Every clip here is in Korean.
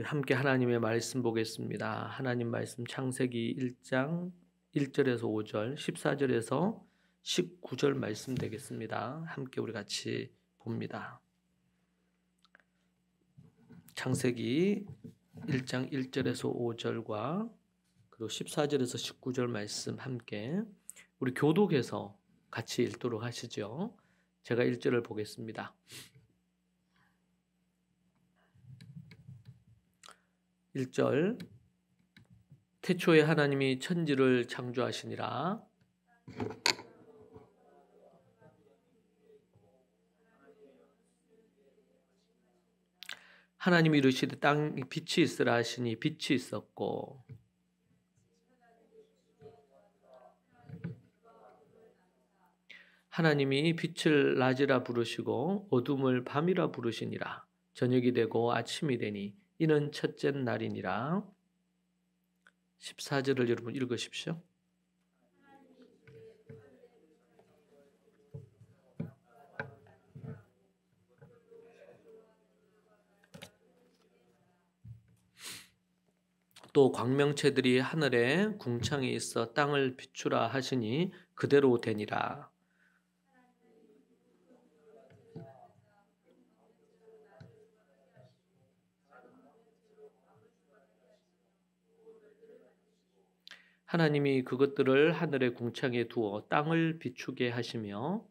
함께 하나님의 말씀 보겠습니다. 하나님 말씀 창세기 1장 1절에서 5절, 14절에서 19절 말씀 되겠습니다. 함께 우리 같이 봅니다. 창세기 1장 1절에서 5절과 그리고 14절에서 19절 말씀 함께 우리 교독해서 같이 읽도록 하시죠. 제가 1절을 보겠습니다. 1절 태초에 하나님이 천지를 창조하시니라. 하나님이 이르시되 땅에 빛이 있으라 하시니 빛이 있었고 하나님이 빛을 낮이라 부르시고 어둠을 밤이라 부르시니라. 저녁이 되고 아침이 되니 이는 첫째 날이니라. 14절을 여러분 읽으십시오. 또 광명체들이 하늘에 궁창에 있어 땅을 비추라 하시니 그대로 되니라. 하나님이 그것들을 하늘의 궁창에 두어 땅을 비추게 하시며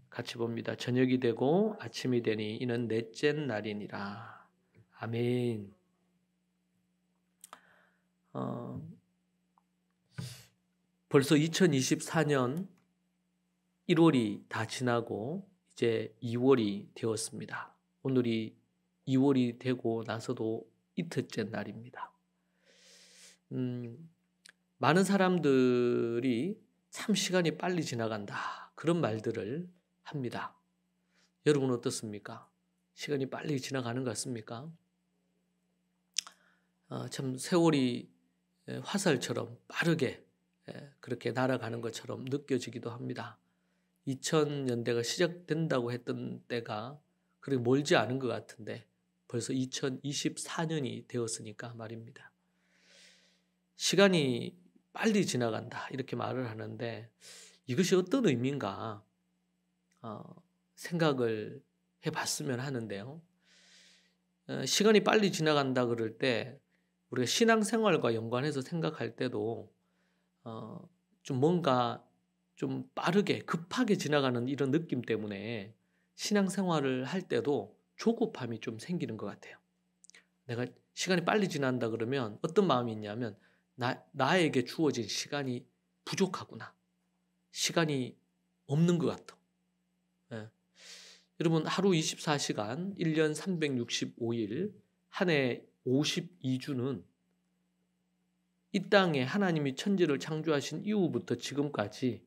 같이 봅니다. 저녁이 되고 아침이 되니 이는 넷째 날이니라. 아멘. 벌써 2024년 1월이 다 지나고 이제 2월이 되었습니다. 오늘이 2월이 되고 나서도 이틀째 날입니다. 많은 사람들이 참 시간이 빨리 지나간다 그런 말들을 합니다. 여러분 어떻습니까? 시간이 빨리 지나가는 것 같습니까? 참 세월이 화살처럼 빠르게 그렇게 날아가는 것처럼 느껴지기도 합니다. 2000년대가 시작된다고 했던 때가 그렇게 멀지 않은 것 같은데 벌써 2024년이 되었으니까 말입니다. 시간이 빨리 지나간다 이렇게 말을 하는데 이것이 어떤 의미인가 생각을 해봤으면 하는데요. 시간이 빨리 지나간다 그럴 때 우리가 신앙생활과 연관해서 생각할 때도 좀 뭔가 좀 빠르게 급하게 지나가는 이런 느낌 때문에 신앙생활을 할 때도 조급함이 좀 생기는 것 같아요. 내가 시간이 빨리 지난다 그러면 어떤 마음이 있냐면 나에게 주어진 시간이 부족하구나. 시간이 없는 것 같아. 예. 여러분 하루 24시간, 1년 365일, 한 해 52주는 이 땅에 하나님이 천지를 창조하신 이후부터 지금까지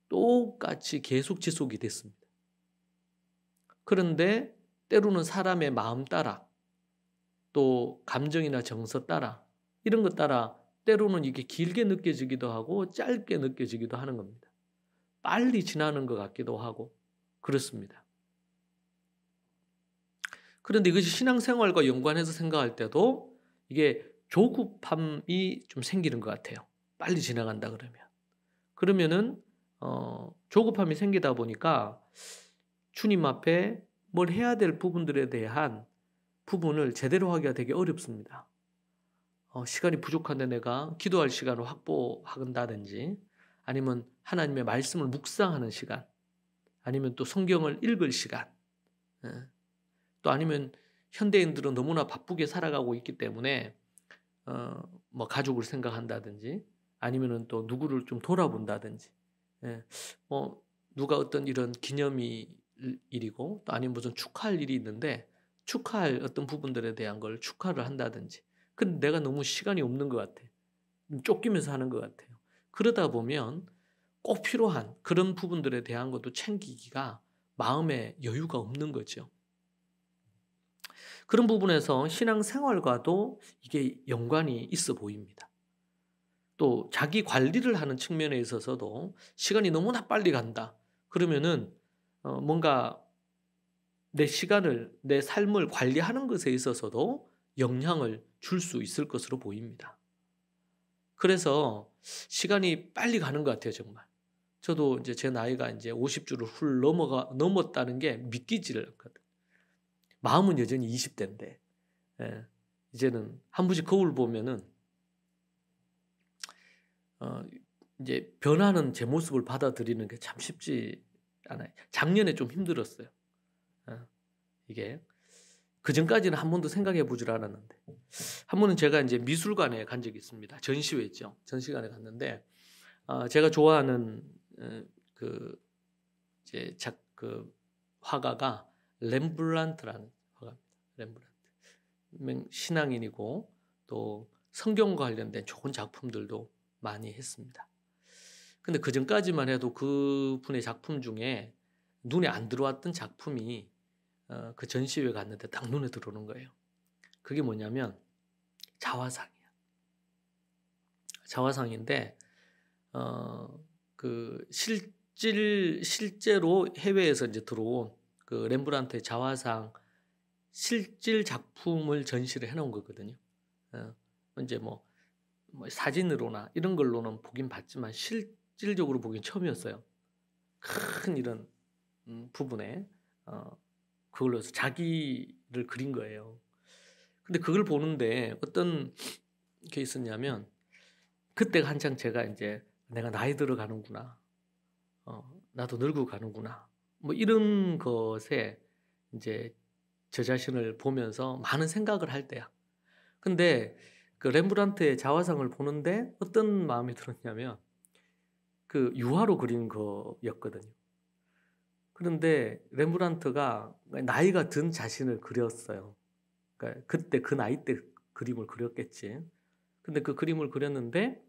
똑같이 계속 지속이 됐습니다. 그런데 때로는 사람의 마음 따라 또 감정이나 정서 따라 이런 것 따라 때로는 이게 길게 느껴지기도 하고 짧게 느껴지기도 하는 겁니다. 빨리 지나는 것 같기도 하고 그렇습니다. 그런데 이것이 신앙생활과 연관해서 생각할 때도 이게 조급함이 좀 생기는 것 같아요. 빨리 지나간다 그러면은 조급함이 생기다 보니까 주님 앞에 뭘 해야 될 부분들에 대한 부분을 제대로 하기가 되게 어렵습니다. 시간이 부족한데 내가 기도할 시간을 확보한다든지 아니면 하나님의 말씀을 묵상하는 시간 아니면 또 성경을 읽을 시간 또 아니면 현대인들은 너무나 바쁘게 살아가고 있기 때문에 뭐 가족을 생각한다든지 아니면은 또 누구를 좀 돌아본다든지 누가 어떤 이런 기념일이고 또 아니면 무슨 축하할 일이 있는데 축하할 어떤 부분들에 대한 걸 축하를 한다든지 근데 내가 너무 시간이 없는 것 같아. 쫓기면서 하는 것 같아요. 그러다 보면 꼭 필요한 그런 부분들에 대한 것도 챙기기가 마음에 여유가 없는 거죠. 그런 부분에서 신앙생활과도 이게 연관이 있어 보입니다. 또 자기 관리를 하는 측면에 있어서도 시간이 너무나 빨리 간다. 그러면은 뭔가 내 시간을, 내 삶을 관리하는 것에 있어서도 영향을 줄 수 있을 것으로 보입니다. 그래서 시간이 빨리 가는 것 같아요, 정말. 저도 이제 제 나이가 이제 50주를 넘었다는 게 믿기지를 않거든요. 마음은 여전히 20대인데, 예, 이제는 한 번씩 거울 보면은, 이제 변하는 제 모습을 받아들이는 게 참 쉽지 않아요. 작년에 좀 힘들었어요. 이게. 그전까지는 한 번도 생각해 보질 않았는데. 한 번은 제가 이제 미술관에 간 적이 있습니다. 전시회 있죠. 전시관에 갔는데, 제가 좋아하는 그 이제 그 화가가 렘브란트라는 화가입니다. 렘브란트. 신앙인이고 또 성경과 관련된 좋은 작품들도 많이 했습니다. 근데 그 전까지만 해도 그분의 작품 중에 눈에 안 들어왔던 작품이 그 전시회 갔는데 딱 눈에 들어오는 거예요. 그게 뭐냐면 자화상이야. 자화상인데 그 실제로 해외에서 이제 들어온 그 렘브란트의 자화상 실질 작품을 전시를 해놓은 거거든요. 이제 뭐 사진으로나 이런 걸로는 보긴 봤지만 실질적으로 보긴 처음이었어요. 큰 이런 부분에 그걸로 해서 자기를 그린 거예요. 근데 그걸 보는데 어떤 게 있었냐면 그때가 한창 제가 이제 내가 나이 들어가는구나. 나도 늙어 가는구나. 뭐 이런 것에 이제 저 자신을 보면서 많은 생각을 할 때야. 근데 그 렘브란트의 자화상을 보는데 어떤 마음이 들었냐면 그 유화로 그린 거였거든요. 그런데 렘브란트가 나이가 든 자신을 그렸어요. 그러니까 그때 그 나이 때 그림을 그렸겠지. 근데 그 그림을 그렸는데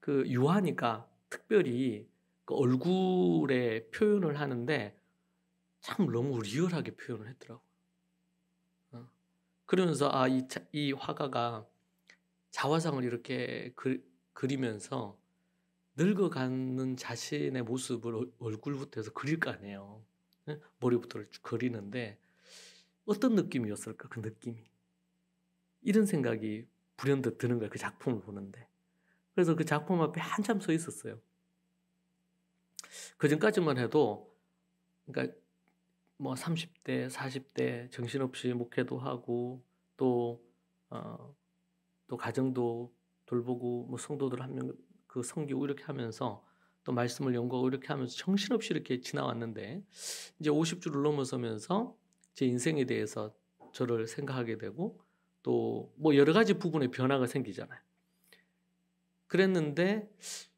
그 유화니까 특별히 그 얼굴에 표현을 하는데 참 너무 리얼하게 표현을 했더라고. 그러면서 이 화가가 자화상을 이렇게 그리면서 늙어가는 자신의 모습을 얼굴부터 해서 그릴 거 아니에요. 머리부터를 쭉 그리는데 어떤 느낌이었을까, 그 느낌이. 이런 생각이 불현듯 드는 거예요, 그 작품을 보는데. 그래서 그 작품 앞에 한참 서 있었어요. 그 전까지만 해도 그러니까 뭐 30대, 40대 정신없이 목회도 하고 또 가정도 돌보고 뭐 성도들 한 명 그 섬기고 이렇게 하면서 또 말씀을 연구하고 이렇게 하면서 정신없이 이렇게 지나왔는데 이제 50주를 넘어서면서 제 인생에 대해서 저를 생각하게 되고 또 뭐 여러 가지 부분에 변화가 생기잖아요. 그랬는데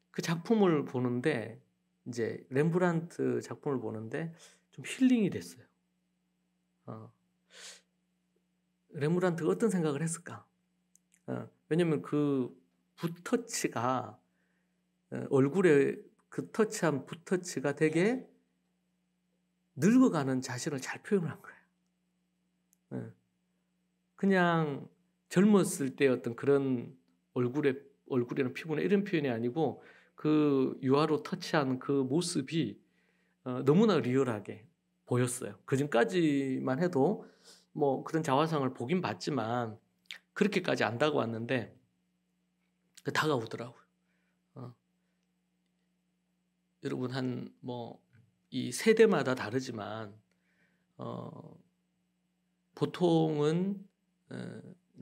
그 작품을 보는데 이제 렘브란트 작품을 보는데 좀 힐링이 됐어요. 렘브란트가 어떤 생각을 했을까? 왜냐면 그 붓터치가 얼굴에 그 터치한 붓터치가 되게 늙어가는 자신을 잘 표현한 거예요. 그냥 젊었을 때 어떤 그런 얼굴에는 피부나 이런 표현이 아니고 그 유화로 터치한 그 모습이 너무나 리얼하게 보였어요. 그전까지만 해도 뭐 그런 자화상을 보긴 봤지만 그렇게까지 안 다가왔는데 다가오더라고요. 여러분 한 뭐 이 세대마다 다르지만 보통은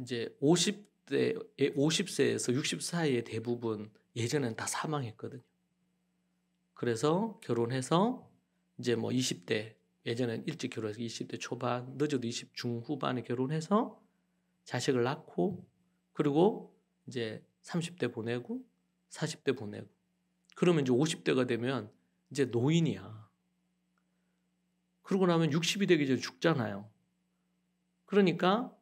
이제 50세에서 60 사이에 대부분 예전엔 다 사망했거든요. 그래서 결혼해서 이제 뭐 20대 예전엔 일찍 결혼해서 20대 초반 늦어도 20 중후반에 결혼해서 자식을 낳고 그리고 이제 30대 보내고 40대 보내고 그러면 이제 50대가 되면 이제 노인이야. 그러고 나면 60이 되기 전에 죽잖아요. 그러니까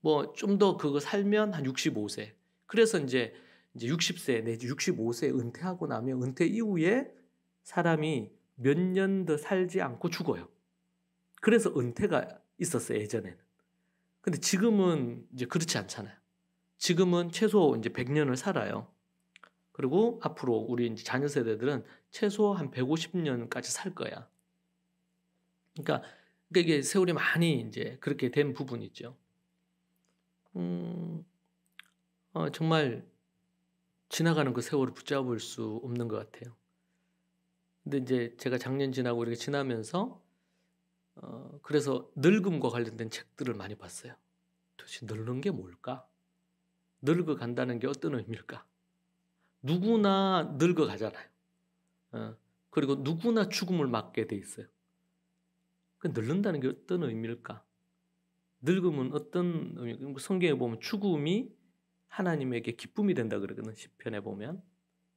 뭐 좀 더 그거 살면 한 65세. 그래서 이제 60세 내지 65세 은퇴하고 나면 은퇴 이후에 사람이 몇 년 더 살지 않고 죽어요. 그래서 은퇴가 있었어요, 예전에는. 근데 지금은 이제 그렇지 않잖아요. 지금은 최소 이제 100년을 살아요. 그리고 앞으로 우리 이제 자녀 세대들은 최소 한 150년까지 살 거야. 그러니까 이게 세월이 많이 이제 그렇게 된 부분이 있죠. 정말 지나가는 그 세월을 붙잡을 수 없는 것 같아요. 근데 이제 제가 작년 지나고 이렇게 지나면서 그래서 늙음과 관련된 책들을 많이 봤어요. 도대체 늙는 게 뭘까? 늙어간다는 게 어떤 의미일까? 누구나 늙어가잖아요. 그리고 누구나 죽음을 맞게 돼 있어요. 그 늙는다는 게 어떤 의미일까? 늙음은 어떤 의미? 성경에 보면 죽음이 하나님에게 기쁨이 된다 그러거든. 시편에 보면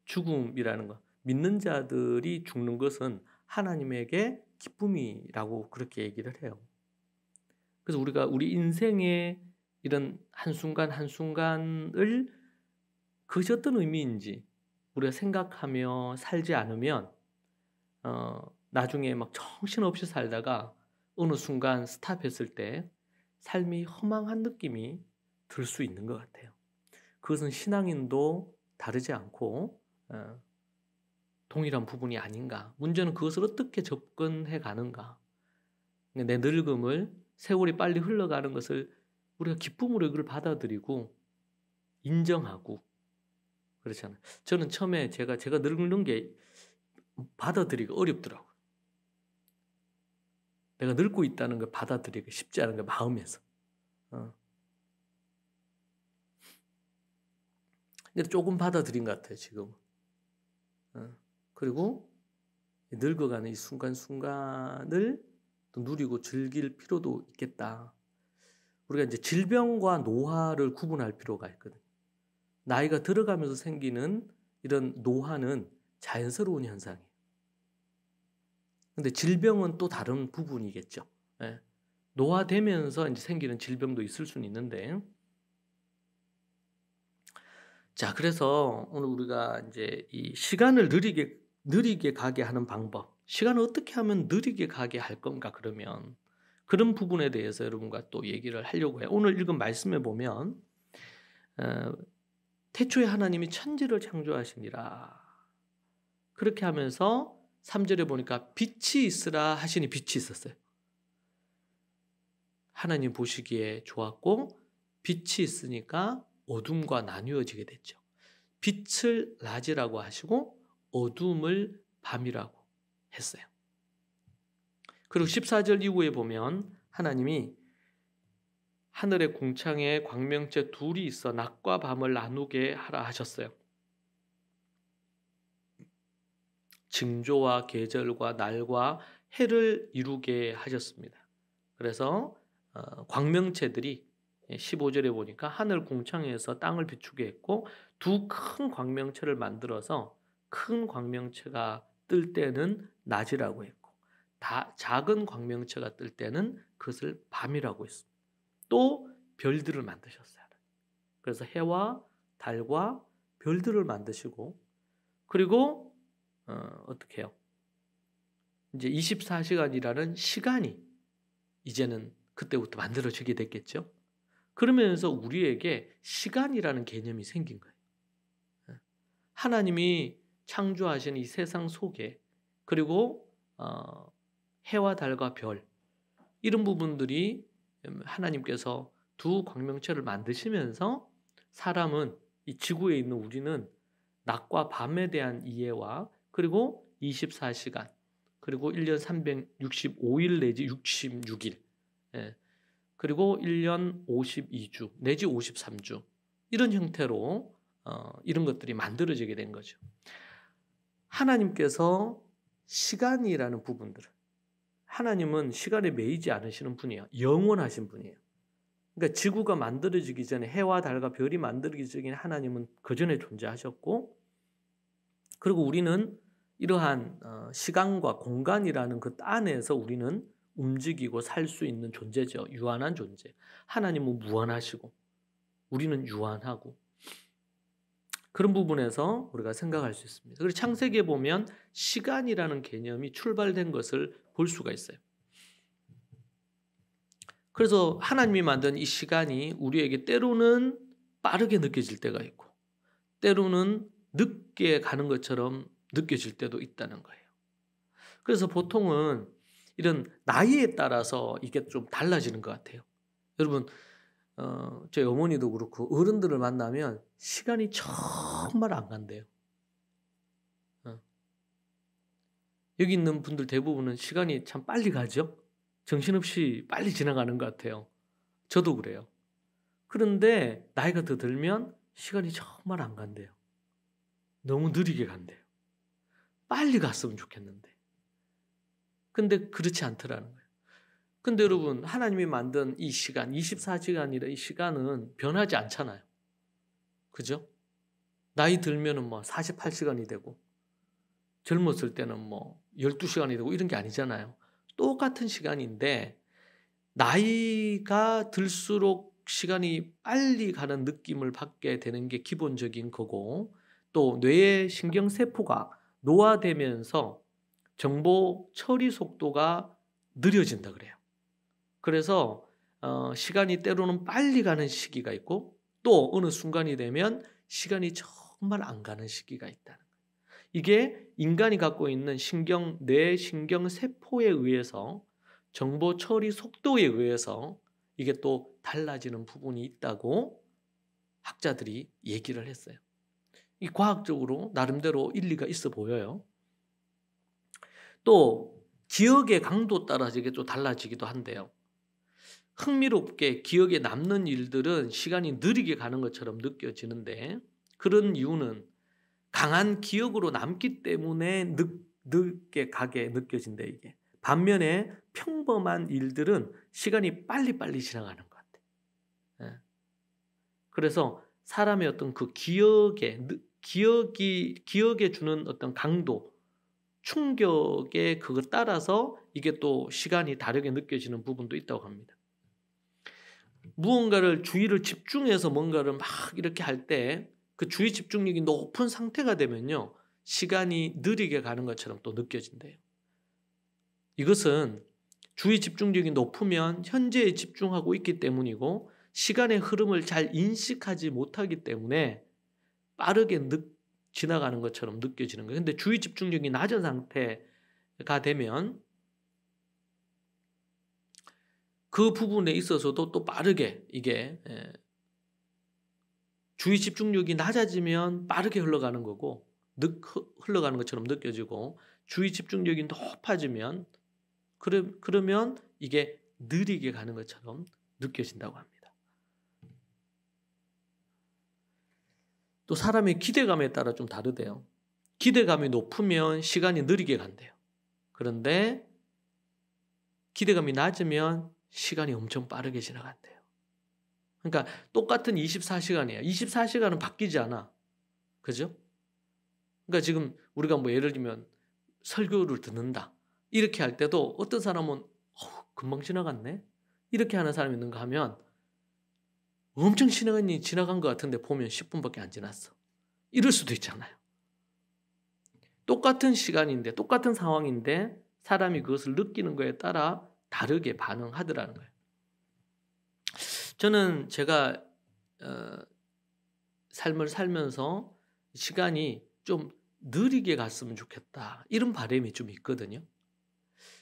죽음이라는 거, 믿는 자들이 죽는 것은 하나님에게 기쁨이라고 그렇게 얘기를 해요. 그래서 우리가 우리 인생의 이런 한순간 한순간을 그것이 어떤 의미인지 우리가 생각하며 살지 않으면 나중에 막 정신없이 살다가 어느 순간 스탑했을 때 삶이 허망한 느낌이 들 수 있는 것 같아요. 그것은 신앙인도 다르지 않고 동일한 부분이 아닌가. 문제는 그것을 어떻게 접근해 가는가. 내 늙음을, 세월이 빨리 흘러가는 것을 우리가 기쁨으로 이걸 받아들이고 인정하고 그렇잖아요. 저는 처음에 제가 늙는 게 받아들이기 어렵더라고요. 내가 늙고 있다는 걸 받아들이기 쉽지 않은 게 마음에서. 근데 조금 받아들인 것 같아요, 지금. 그리고 늙어가는 이 순간순간을 또 누리고 즐길 필요도 있겠다. 우리가 이제 질병과 노화를 구분할 필요가 있거든요. 나이가 들어가면서 생기는 이런 노화는 자연스러운 현상이에요. 근데 질병은 또 다른 부분이겠죠. 예. 노화되면서 이제 생기는 질병도 있을 수는 있는데. 자, 그래서 오늘 우리가 이제 이 시간을 느리게 가게 하는 방법. 시간을 어떻게 하면 느리게 가게 할 건가 그러면 그런 부분에 대해서 여러분과 또 얘기를 하려고 해요. 오늘 읽은 말씀에 보면 태초에 하나님이 천지를 창조하시니라. 그렇게 하면서 3절에 보니까 빛이 있으라 하시니 빛이 있었어요. 하나님 보시기에 좋았고 빛이 있으니까 어둠과 나뉘어지게 됐죠. 빛을 낮이라고 하시고 어둠을 밤이라고 했어요. 그리고 14절 이후에 보면 하나님이 하늘의 궁창에 광명체 둘이 있어 낮과 밤을 나누게 하라 하셨어요. 징조와 계절과 날과 해를 이루게 하셨습니다. 그래서 광명체들이 15절에 보니까 하늘 궁창에서 땅을 비추게 했고 두 큰 광명체를 만들어서 큰 광명체가 뜰 때는 낮이라고 했고 작은 광명체가 뜰 때는 그것을 밤이라고 했습니다. 또 별들을 만드셨어요. 그래서 해와 달과 별들을 만드시고 그리고 어떻게 해요? 이제 24시간이라는 시간이 이제는 그때부터 만들어지게 됐겠죠. 그러면서 우리에게 시간이라는 개념이 생긴 거예요. 하나님이 창조하신 이 세상 속에 그리고 해와 달과 별 이런 부분들이 하나님께서 두 광명체를 만드시면서 사람은 이 지구에 있는 우리는 낮과 밤에 대한 이해와 그리고 24시간 그리고 1년 365일 내지 66일 그리고 1년 52주 내지 53주 이런 형태로 이런 것들이 만들어지게 된 거죠. 하나님께서 시간이라는 부분들을 하나님은 시간에 매이지 않으시는 분이에요. 영원하신 분이에요. 그러니까 지구가 만들어지기 전에 해와 달과 별이 만들어지기 전에 하나님은 그 전에 존재하셨고 그리고 우리는 이러한 시간과 공간이라는 그 안에서 우리는 움직이고 살 수 있는 존재죠. 유한한 존재. 하나님은 무한하시고 우리는 유한하고 그런 부분에서 우리가 생각할 수 있습니다. 그리고 창세기에 보면 시간이라는 개념이 출발된 것을 볼 수가 있어요. 그래서 하나님이 만든 이 시간이 우리에게 때로는 빠르게 느껴질 때가 있고 때로는 늦게 가는 것처럼 느껴질 때도 있다는 거예요. 그래서 보통은 이런 나이에 따라서 이게 좀 달라지는 것 같아요. 여러분, 저희 어머니도 그렇고 어른들을 만나면 시간이 정말 안 간대요. 여기 있는 분들 대부분은 시간이 참 빨리 가죠? 정신없이 빨리 지나가는 것 같아요. 저도 그래요. 그런데 나이가 더 들면 시간이 정말 안 간대요. 너무 느리게 간대요. 빨리 갔으면 좋겠는데. 근데 그렇지 않더라는 거예요. 근데 여러분, 하나님이 만든 이 시간, 24시간이라 이 시간은 변하지 않잖아요. 그죠? 나이 들면은 뭐 48시간이 되고, 젊었을 때는 뭐 12시간이 되고 이런 게 아니잖아요. 똑같은 시간인데, 나이가 들수록 시간이 빨리 가는 느낌을 받게 되는 게 기본적인 거고, 또 뇌의 신경세포가 노화되면서 정보 처리 속도가 느려진다 그래요. 그래서 시간이 때로는 빨리 가는 시기가 있고 또 어느 순간이 되면 시간이 정말 안 가는 시기가 있다는 거예요. 이게 인간이 갖고 있는 뇌 신경세포에 의해서 정보 처리 속도에 의해서 이게 또 달라지는 부분이 있다고 학자들이 얘기를 했어요. 이 과학적으로 나름대로 일리가 있어 보여요. 또 기억의 강도 따라서 이게 또 달라지기도 한데요. 흥미롭게 기억에 남는 일들은 시간이 느리게 가는 것처럼 느껴지는데 그런 이유는 강한 기억으로 남기 때문에 늦게 가게 느껴진다 이게. 반면에 평범한 일들은 시간이 빨리빨리 지나가는 것 같아요. 그래서 사람의 어떤 그 기억에 주는 어떤 강도, 충격에 그거 따라서 이게 또 시간이 다르게 느껴지는 부분도 있다고 합니다. 무언가를 주의를 집중해서 뭔가를 막 이렇게 할 때 그 주의 집중력이 높은 상태가 되면요. 시간이 느리게 가는 것처럼 또 느껴진대요. 이것은 주의 집중력이 높으면 현재에 집중하고 있기 때문이고 시간의 흐름을 잘 인식하지 못하기 때문에 빠르게 지나가는 것처럼 느껴지는 거예요. 근데 주의 집중력이 낮은 상태가 되면 그 부분에 있어서도 또 빠르게 이게 주의 집중력이 낮아지면 빠르게 흘러가는 거고 흘러가는 것처럼 느껴지고 주의 집중력이 높아지면 그러면 이게 느리게 가는 것처럼 느껴진다고 합니다. 또 사람의 기대감에 따라 좀 다르대요. 기대감이 높으면 시간이 느리게 간대요. 그런데 기대감이 낮으면 시간이 엄청 빠르게 지나간대요. 그러니까 똑같은 24시간이에요. 24시간은 바뀌지 않아. 그죠? 그러니까 지금 우리가 뭐 예를 들면 설교를 듣는다. 이렇게 할 때도 어떤 사람은 금방 지나갔네? 이렇게 하는 사람이 있는가 하면 엄청 시간이 지나간 것 같은데 보면 10분밖에 안 지났어. 이럴 수도 있잖아요. 똑같은 시간인데 똑같은 상황인데 사람이 그것을 느끼는 거에 따라 다르게 반응하더라는 거예요. 저는 제가 삶을 살면서 시간이 좀 느리게 갔으면 좋겠다 이런 바람이 좀 있거든요.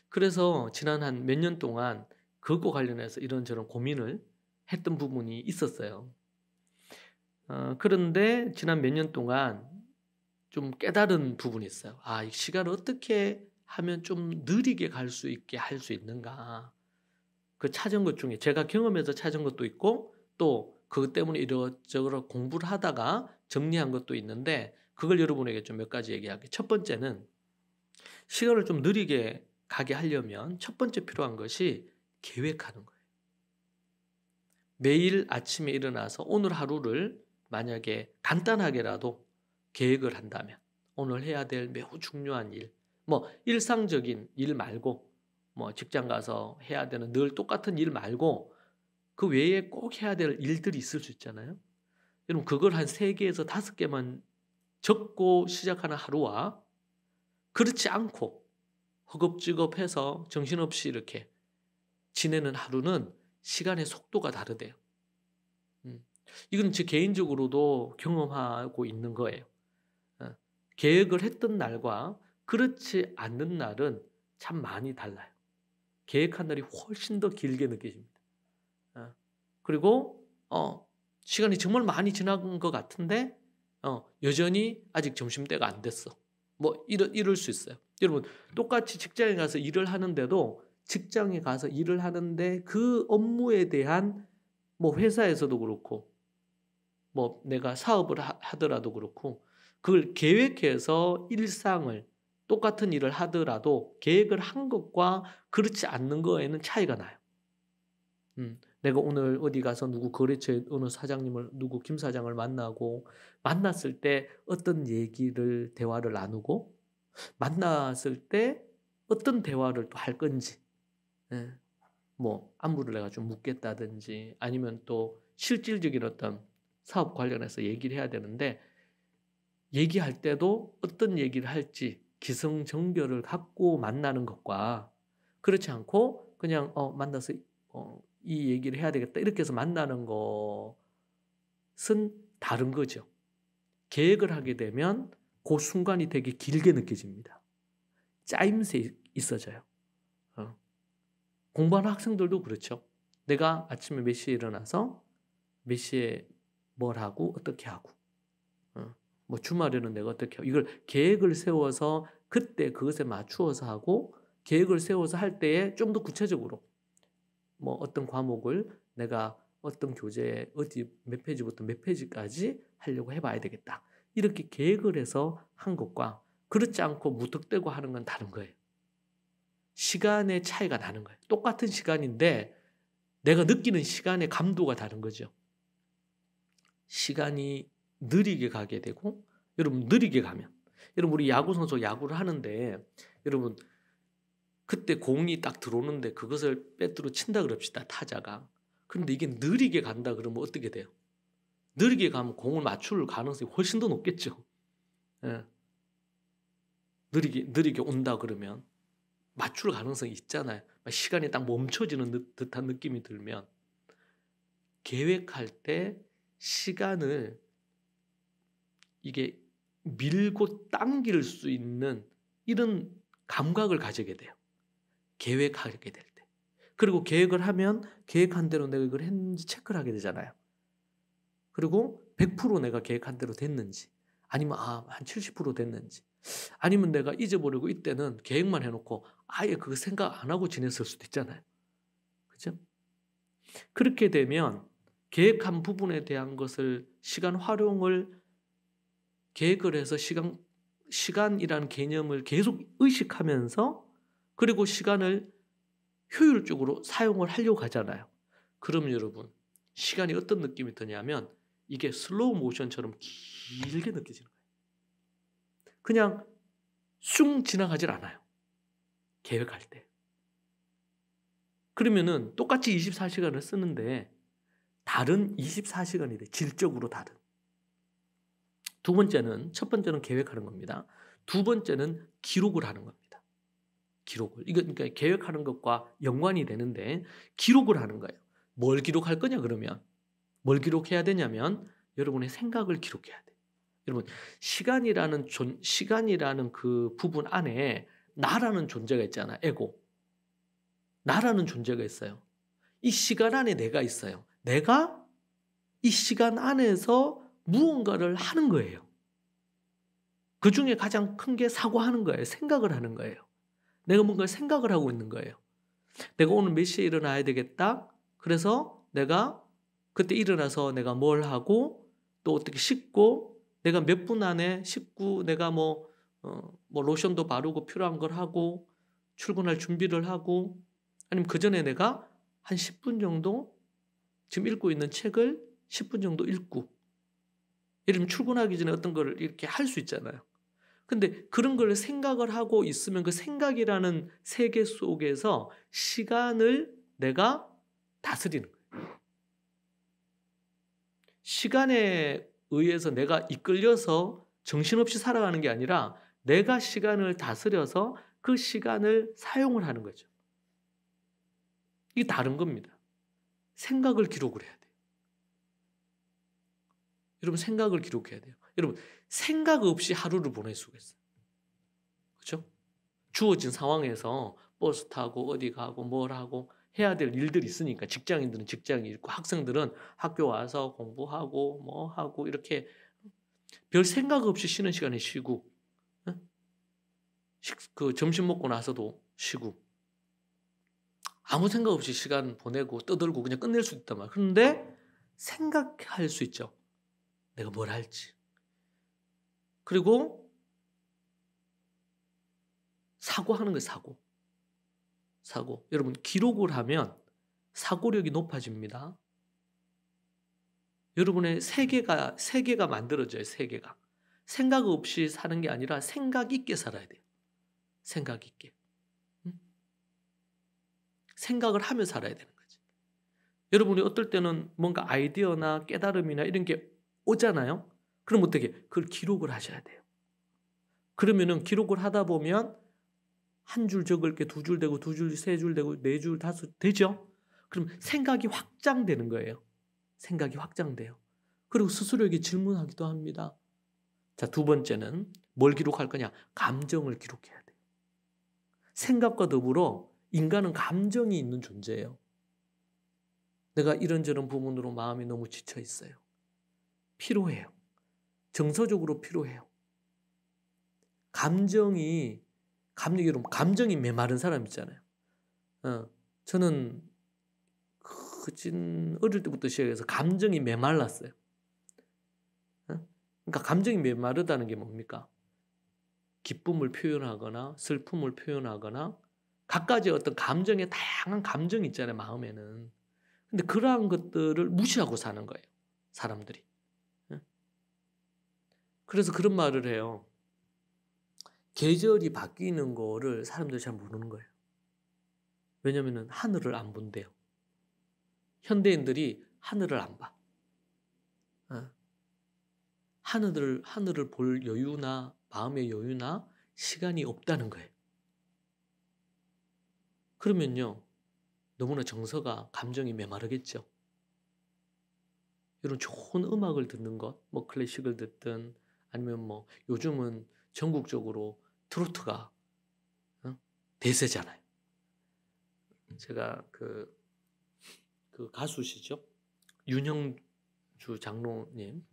그래서 지난 한 몇 년 동안 그것과 관련해서 이런저런 고민을 했던 부분이 있었어요. 그런데 지난 몇 년 동안 좀 깨달은 부분이 있어요. 이 시간을 어떻게 하면 좀 느리게 갈 수 있게 할 수 있는가. 그 찾은 것 중에 제가 경험해서 찾은 것도 있고 또 그것 때문에 이것저것 공부를 하다가 정리한 것도 있는데 그걸 여러분에게 좀 몇 가지 얘기할게요. 첫 번째는 시간을 좀 느리게 가게 하려면 첫 번째 필요한 것이 계획하는 거예요. 매일 아침에 일어나서 오늘 하루를 만약에 간단하게라도 계획을 한다면 오늘 해야 될 매우 중요한 일, 뭐 일상적인 일 말고 뭐 직장 가서 해야 되는 늘 똑같은 일 말고 그 외에 꼭 해야 될 일들이 있을 수 있잖아요. 여러분 그걸 한 3개에서 5개만 적고 시작하는 하루와 그렇지 않고 허겁지겁해서 정신없이 이렇게 지내는 하루는 시간의 속도가 다르대요. 이건 제 개인적으로도 경험하고 있는 거예요. 계획을 했던 날과 그렇지 않는 날은 참 많이 달라요. 계획한 날이 훨씬 더 길게 느껴집니다. 그리고 시간이 정말 많이 지난 것 같은데 여전히 아직 점심때가 안 됐어. 뭐 이럴 수 있어요. 여러분 똑같이 직장에 가서 일을 하는데도 직장에 가서 일을 하는데 그 업무에 대한 뭐 회사에서도 그렇고 뭐 내가 사업을 하더라도 그렇고 그걸 계획해서 일상을 똑같은 일을 하더라도 계획을 한 것과 그렇지 않는 거에는 차이가 나요. 내가 오늘 어디 가서 누구 거래처의 어느 사장님을 누구 김 사장을 만났을 때 어떤 대화를 나누고 만났을 때 어떤 대화를 또 할 건지 뭐 안부를 내가 좀 묻겠다든지 아니면 또 실질적인 어떤 사업 관련해서 얘기를 해야 되는데 얘기할 때도 어떤 얘기를 할지 기승전결을 갖고 만나는 것과 그렇지 않고 그냥 만나서 이 얘기를 해야 되겠다 이렇게 해서 만나는 것은 다른 거죠. 계획을 하게 되면 그 순간이 되게 길게 느껴집니다. 짜임새 있어져요. 공부하는 학생들도 그렇죠. 내가 아침에 몇 시에 일어나서 몇 시에 뭘 하고 어떻게 하고 뭐 주말에는 내가 어떻게 하고 이걸 계획을 세워서 그때 그것에 맞추어서 하고 계획을 세워서 할 때에 좀 더 구체적으로 뭐 어떤 과목을 내가 어떤 교재에 어디 몇 페이지부터 몇 페이지까지 하려고 해봐야 되겠다. 이렇게 계획을 해서 한 것과 그렇지 않고 무턱대고 하는 건 다른 거예요. 시간의 차이가 나는 거예요. 똑같은 시간인데 내가 느끼는 시간의 감도가 다른 거죠. 시간이 느리게 가게 되고 여러분 느리게 가면 여러분 우리 야구 선수 야구를 하는데 여러분 그때 공이 딱 들어오는데 그것을 배트로 친다 그럽시다 타자가. 그런데 이게 느리게 간다 그러면 어떻게 돼요? 느리게 가면 공을 맞출 가능성이 훨씬 더 높겠죠. 예. 느리게 온다 그러면 맞출 가능성이 있잖아요. 시간이 딱 멈춰지는 듯한 느낌이 들면 계획할 때 시간을 이게 밀고 당길 수 있는 이런 감각을 가지게 돼요. 계획하게 될 때. 그리고 계획을 하면 계획한 대로 내가 이걸 했는지 체크를 하게 되잖아요. 그리고 100% 내가 계획한 대로 됐는지 아니면 한 70% 됐는지 아니면 내가 잊어버리고 이때는 계획만 해놓고 아예 그거 생각 안 하고 지냈을 수도 있잖아요. 그죠? 그렇게 되면 계획한 부분에 대한 것을 시간 활용을 계획을 해서 시간이라는 개념을 계속 의식하면서 그리고 시간을 효율적으로 사용을 하려고 하잖아요. 그러면 여러분 시간이 어떤 느낌이 드냐면 이게 슬로우 모션처럼 길게 느껴지는 거예요. 그냥 쑥 지나가질 않아요. 계획할 때. 그러면은 똑같이 24시간을 쓰는데 다른 24시간이 돼. 질적으로 다른. 첫 번째는 계획하는 겁니다. 두 번째는 기록을 하는 겁니다. 기록을. 이거 그러니까 계획하는 것과 연관이 되는데 기록을 하는 거예요. 뭘 기록할 거냐 그러면 뭘 기록해야 되냐면 여러분의 생각을 기록해야 돼요. 여러분 시간이라는 그 부분 안에 나라는 존재가 있잖아요. 에고. 나라는 존재가 있어요. 이 시간 안에 내가 있어요. 내가 이 시간 안에서 무언가를 하는 거예요. 그 중에 가장 큰 게 사고하는 거예요. 생각을 하는 거예요. 내가 뭔가 생각을 하고 있는 거예요. 내가 오늘 몇 시에 일어나야 되겠다. 그래서 내가 그때 일어나서 내가 뭘 하고 또 어떻게 씻고 내가 몇 분 안에 씻고 내가 뭐 로션도 바르고 필요한 걸 하고 출근할 준비를 하고 아니면 그 전에 내가 한 10분 정도 지금 읽고 있는 책을 10분 정도 읽고 예를 들면 출근하기 전에 어떤 걸 이렇게 할 수 있잖아요. 근데 그런 걸 생각을 하고 있으면 그 생각이라는 세계 속에서 시간을 내가 다스리는 거예요. 시간에 의해서 내가 이끌려서 정신없이 살아가는 게 아니라 내가 시간을 다스려서 그 시간을 사용을 하는 거죠. 이게 다른 겁니다. 생각을 기록을 해야 돼요. 여러분 생각을 기록해야 돼요. 여러분 생각 없이 하루를 보낼 수가 있어요. 그렇죠? 주어진 상황에서 버스 타고 어디 가고 뭘 하고 해야 될 일들이 있으니까 직장인들은 직장이 있고 학생들은 학교 와서 공부하고 뭐 하고 이렇게 별 생각 없이 쉬는 시간에 쉬고 그 점심 먹고 나서도 쉬고 아무 생각 없이 시간 보내고 떠들고 그냥 끝낼 수 있단 말이에요. 그런데 생각할 수 있죠. 내가 뭘 할지. 그리고 사고하는 거예요. 사고. 여러분 기록을 하면 사고력이 높아집니다. 여러분의 세계가 만들어져요. 세계가. 생각 없이 사는 게 아니라 생각 있게 살아야 돼요. 생각 있게. 생각을 하며 살아야 되는 거지. 여러분이 어떨 때는 뭔가 아이디어나 깨달음이나 이런 게 오잖아요. 그럼 어떻게? 그걸 기록을 하셔야 돼요. 그러면은 기록을 하다 보면 한 줄 적을 게 두 줄 되고 두 줄, 세 줄 되고 네 줄, 다섯 되죠? 그럼 생각이 확장되는 거예요. 생각이 확장돼요. 그리고 스스로에게 질문하기도 합니다. 자, 두 번째는 뭘 기록할 거냐? 감정을 기록해야 돼요. 생각과 더불어 인간은 감정이 있는 존재예요. 내가 이런저런 부분으로 마음이 너무 지쳐 있어요. 피로해요. 정서적으로 피로해요. 감정이 메마른 사람 있잖아요. 저는 어릴 때부터 시작해서 감정이 메말랐어요. 그러니까 감정이 메마르다는 게 뭡니까? 기쁨을 표현하거나 슬픔을 표현하거나 각가지 어떤 감정의 다양한 감정이 있잖아요. 마음에는. 근데 그러한 것들을 무시하고 사는 거예요. 사람들이. 그래서 그런 말을 해요. 계절이 바뀌는 거를 사람들이 잘 모르는 거예요. 왜냐하면 하늘을 안 본대요. 현대인들이 하늘을 안 봐. 하늘을 볼 여유나 마음의 여유나 시간이 없다는 거예요. 그러면요. 너무나 정서가 감정이 메마르겠죠. 이런 좋은 음악을 듣는 것, 뭐 클래식을 듣든 아니면 뭐 요즘은 전국적으로 트로트가 대세잖아요. 제가 그 가수시죠. 윤형주 장로님,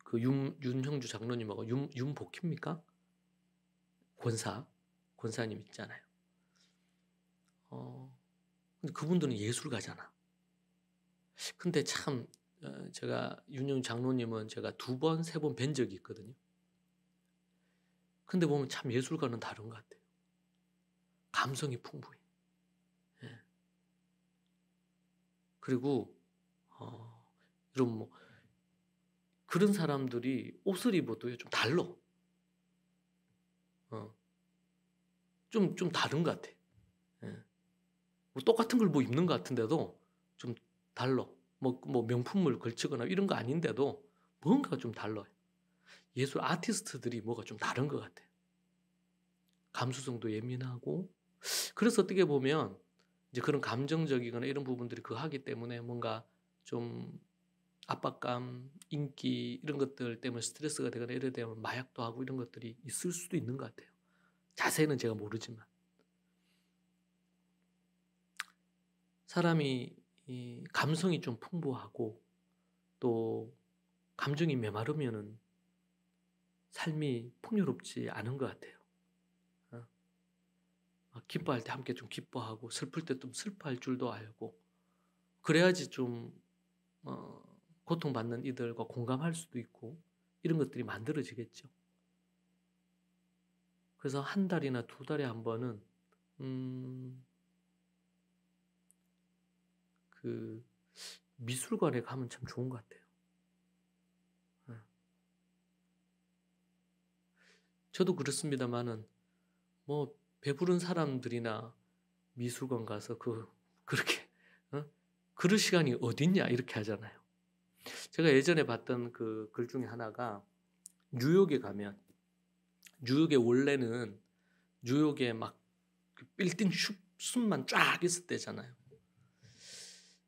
그 윤형주 장로님하고 윤복희입니까? 권사님 있잖아요. 근데 그분들은 예술가잖아. 근데 참 제가 윤형 장로님은 제가 2번, 3번 뵌 적이 있거든요. 근데 보면 참 예술가는 다른 것 같아요. 감성이 풍부해. 예. 그리고 이런 뭐 그런 사람들이 옷을 입어도 좀 달라. 좀 다른 것 같아. 예. 뭐 똑같은 걸 뭐 입는 것 같은데도 좀 달라. 뭐 명품을 걸치거나 이런 거 아닌데도 뭔가 좀 달라요. 예술 아티스트들이 뭐가 좀 다른 것 같아요. 감수성도 예민하고 그래서 어떻게 보면 이제 그런 감정적이거나 이런 부분들이 하기 때문에 뭔가 좀 압박감, 인기 이런 것들 때문에 스트레스가 되거나 이래 되면 마약도 하고 이런 것들이 있을 수도 있는 것 같아요. 자세는 제가 모르지만 사람이 이 감성이 좀 풍부하고 또 감정이 메마르면은 삶이 풍요롭지 않은 것 같아요. 기뻐할 때 함께 좀 기뻐하고 슬플 때 좀 슬퍼할 줄도 알고 그래야지 좀 고통받는 이들과 공감할 수도 있고 이런 것들이 만들어지겠죠. 그래서 한 달이나 2달에 한 번은 그 미술관에 가면 참 좋은 것 같아요. 저도 그렇습니다만은 뭐 배부른 사람들이나 미술관 가서 그렇게 그럴 시간이 어딨냐 이렇게 하잖아요. 제가 예전에 봤던 그 글 중에 하나가 뉴욕에 가면 뉴욕에 원래는 뉴욕에 막 빌딩 숲만 쫙 있을 때잖아요.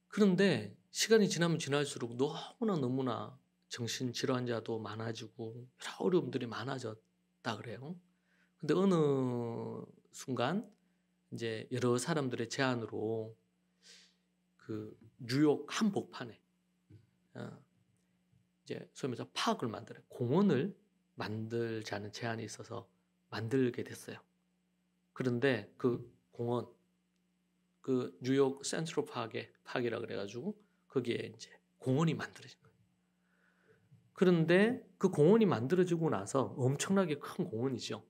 그런데 시간이 지나면 지날수록 너무나 정신질환자도 많아지고 여러 어려움들이 많아졌다 그래요. 근데 어느 순간 이제 여러 사람들의 제안으로 그 뉴욕 한복판에 이제 소위 말해서 파크를 만들어요. 공원을 만들자는 제안이 있어서 만들게 됐어요. 그런데 그 공원, 그 뉴욕 센트럴 파크이라 그래가지고 거기에 이제 공원이 만들어진 거예요. 그런데 그 공원이 만들어지고 나서 엄청나게 큰 공원이죠.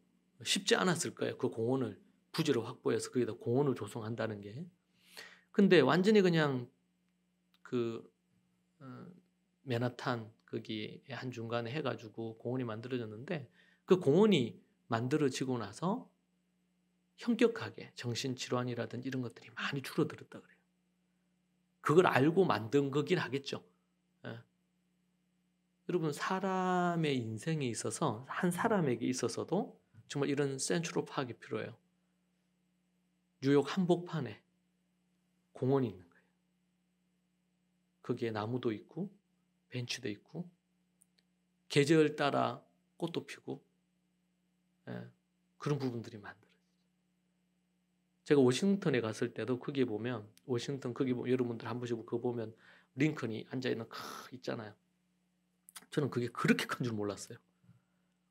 쉽지 않았을 거예요. 그 공원을 부지를 확보해서 거기다 공원을 조성한다는 게. 근데 완전히 그냥 그 맨하탄 거기 한중간에 해가지고 공원이 만들어졌는데 그 공원이 만들어지고 나서 현격하게 정신질환이라든지 이런 것들이 많이 줄어들었다 그래요. 그걸 알고 만든 거긴 하겠죠. 예. 여러분 사람의 인생에 있어서 한 사람에게 있어서도 정말 이런 센트럴 파크가 필요해요. 뉴욕 한복판에 공원이 있는 거예요. 거기에 나무도 있고 벤치도 있고 계절 따라 꽃도 피고 그런 부분들이 만들어요. 제가 워싱턴에 갔을 때도 거기에 보면 워싱턴 거기 여러분들 한 번씩 그거 보면 링컨이 앉아있는 있잖아요. 저는 그게 그렇게 큰 줄 몰랐어요.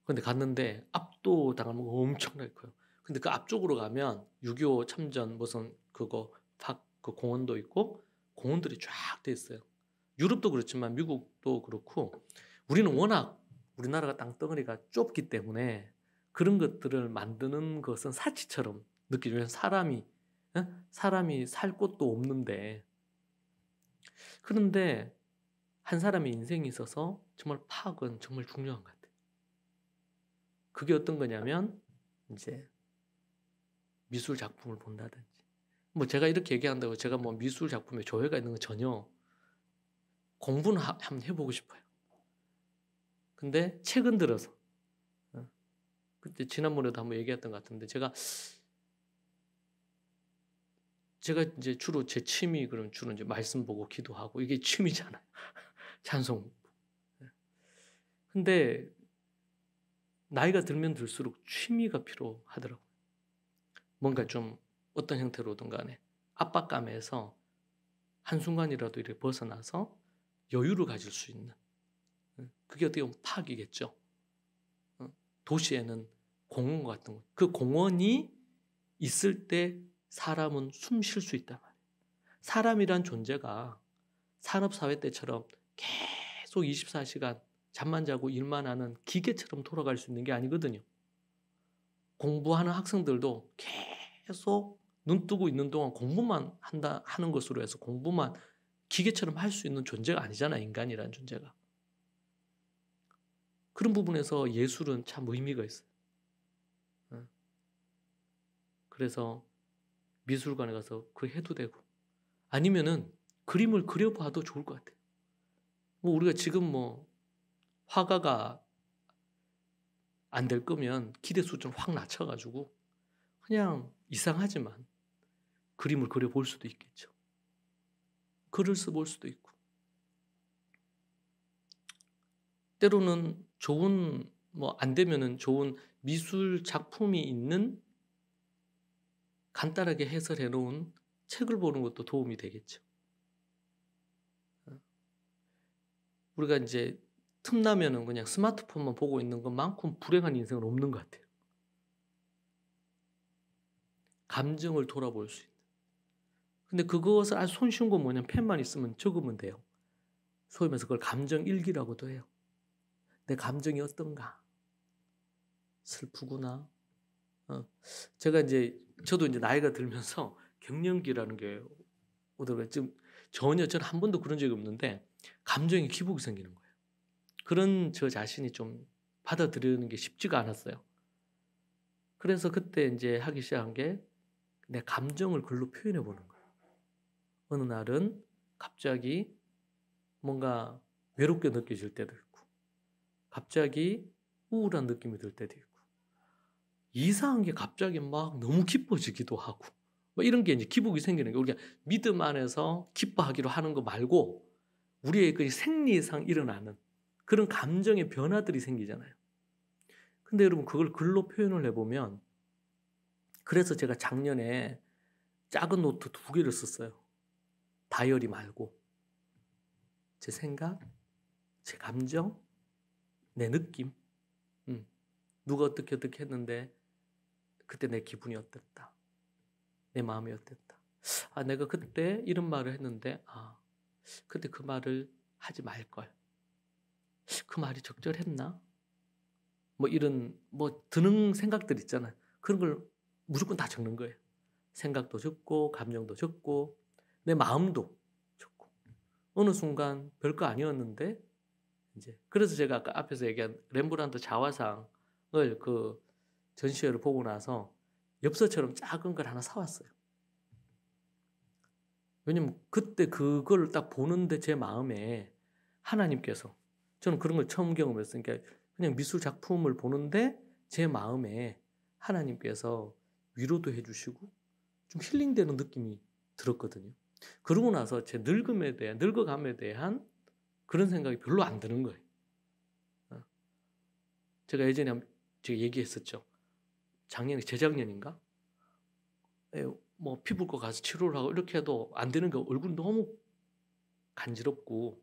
근데 갔는데 압도당할 만큼 엄청나게 커요. 근데 그 앞쪽으로 가면 6.25 참전 무슨 그거 그 공원도 있고 공원들이 쫙 돼 있어요. 유럽도 그렇지만 미국도 그렇고 우리는 워낙 우리나라가 땅덩어리가 좁기 때문에 그런 것들을 만드는 것은 사치처럼 느끼죠. 사람이 살 곳도 없는데 그런데 한 사람의 인생에 있어서 정말 파악은 정말 중요한 것 같아요. 그게 어떤 거냐면 이제 미술 작품을 본다든지 뭐 제가 이렇게 얘기한다고 제가 뭐 미술 작품에 조예가 있는 건 전혀 공부는 한번 해보고 싶어요. 근데 최근 들어서 그때 지난번에도 한번 얘기했던 것 같은데 제가 이제 주로 제 취미 그럼 주로 이제 말씀 보고 기도하고 이게 취미잖아요. 찬송. 근데 나이가 들면 들수록 취미가 필요하더라고요. 뭔가 좀 어떤 형태로든 간에 압박감에서 한순간이라도 이렇게 벗어나서 여유를 가질 수 있는 그게 어떻게 보면 파악이겠죠. 도시에는 공원 같은 거. 그 공원이 있을 때 사람은 숨 쉴 수 있단 말이에요. 사람이란 존재가 산업사회 때처럼 계속 24시간 잠만 자고 일만 하는 기계처럼 돌아갈 수 있는 게 아니거든요. 공부하는 학생들도 계속 눈 뜨고 있는 동안 공부만 하는 것으로 해서 공부만 기계처럼 할 수 있는 존재가 아니잖아요. 인간이라는 존재가. 그런 부분에서 예술은 참 의미가 있어요. 그래서 미술관에 가서 그거 해도 되고 아니면은 그림을 그려봐도 좋을 것 같아요. 뭐 우리가 지금 뭐 화가가 안 될 거면 기대 수준 확 낮춰가지고 그냥 이상하지만 그림을 그려볼 수도 있겠죠. 글을 써볼 수도 있고 때로는 좋은 뭐 안 되면은 좋은 미술 작품이 있는 간단하게 해설해 놓은 책을 보는 것도 도움이 되겠죠. 우리가 이제 틈나면은 그냥 스마트폰만 보고 있는 것만큼 불행한 인생은 없는 것 같아요. 감정을 돌아볼 수 있는. 근데 그것을 아주 손쉬운 건 뭐냐면 펜만 있으면 적으면 돼요. 소위 말해서 그걸 감정 일기라고도 해요. 내 감정이 어떤가? 슬프구나. 제가 이제 저도 이제 나이가 들면서 갱년기라는 게 오더라고요. 지금 전혀 저는 한 번도 그런 적이 없는데 감정이 기복이 생기는 거예요. 그런 저 자신이 좀 받아들이는 게 쉽지가 않았어요. 그래서 그때 이제 하기 시작한 게 내 감정을 글로 표현해 보는 거예요. 어느 날은 갑자기 뭔가 외롭게 느껴질 때도 있고 갑자기 우울한 느낌이 들 때도 있고 이상한 게 갑자기 막 너무 기뻐지기도 하고 뭐 이런 게 이제 기복이 생기는 게 우리가 믿음 안에서 기뻐하기로 하는 거 말고 우리의 그 생리상 일어나는 그런 감정의 변화들이 생기잖아요. 근데 여러분 그걸 글로 표현을 해보면 그래서 제가 작년에 작은 노트 2개를 썼어요. 다이어리 말고 제 생각, 제 감정, 내 느낌 누가 어떻게 했는데 그때 내 기분이 어땠다. 내 마음이 어땠다. 내가 그때 이런 말을 했는데 그때 그 말을 하지 말걸. 그 말이 적절했나? 뭐 이런 드는 생각들 있잖아요. 그런 걸 무조건 다 적는 거예요. 생각도 적고 감정도 적고 내 마음도 적고 어느 순간 별거 아니었는데 이제 그래서 제가 아까 앞에서 얘기한 렘브란트 자화상을 그 전시회를 보고 나서 엽서처럼 작은 걸 하나 사왔어요. 왜냐면 그때 그걸 딱 보는데 제 마음에 하나님께서 저는 그런 걸 처음 경험했으니까 그냥 미술 작품을 보는데 제 마음에 하나님께서 위로도 해주시고 좀 힐링되는 느낌이 들었거든요. 그러고 나서 제 늙어감에 대한 그런 생각이 별로 안 드는 거예요. 제가 예전에 제가 얘기했었죠. 재작년인가? 뭐 피부과 가서 치료를 하고 이렇게 해도 안 되는 거 얼굴이 너무 간지럽고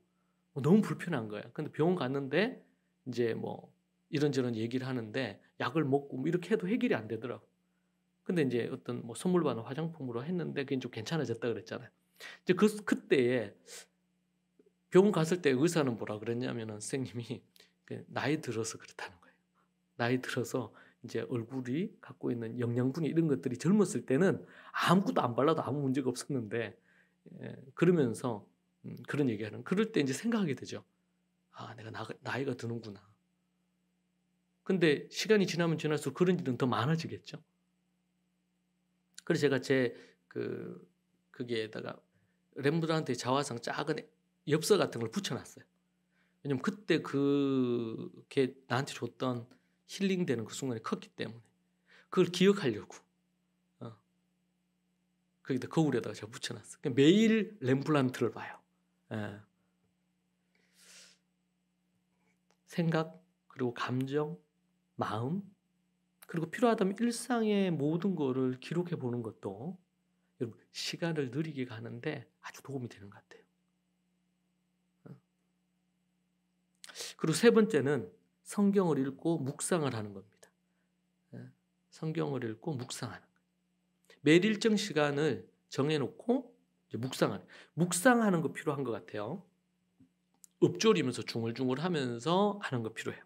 너무 불편한 거야. 근데 병원 갔는데 이제 뭐 이런저런 얘기를 하는데 약을 먹고 뭐 이렇게 해도 해결이 안 되더라고. 근데 이제 어떤 뭐 선물 받은 화장품으로 했는데 그게 좀 괜찮아졌다 그랬잖아요. 이제 그때에 병원 갔을 때 의사는 뭐라 그랬냐면은 선생님이 나이 들어서 그렇다는 거예요. 나이 들어서 이제 얼굴이 갖고 있는 영양분이 이런 것들이 젊었을 때는 아무것도 안 발라도 아무 문제가 없었는데 그러면서 그런 얘기하는 그럴 때 이제 생각하게 되죠. 내가 나이가 드는구나. 근데 시간이 지나면 지날수록 그런 일은 더 많아지겠죠. 그래서 제가 거기에다가 렘브란트의 자화상 작은 엽서 같은 걸 붙여놨어요. 왜냐면 그때 그게 나한테 줬던 힐링되는 그 순간이 컸기 때문에 그걸 기억하려고 거기다 거울에다가 제가 붙여놨어요. 그러니까 매일 렘브란트를 봐요. 생각 그리고 감정, 마음 그리고 필요하다면 일상의 모든 거를 기록해 보는 것도 여러분 시간을 느리게 가는데 아주 도움이 되는 것 같아요. 그리고 3번째는 성경을 읽고 묵상을 하는 겁니다. 성경을 읽고 묵상하는 거예요. 매일 일정 시간을 정해놓고 이제 묵상하는 거 필요한 것 같아요. 읊조리면서 중얼중얼하면서 하는 거 필요해요.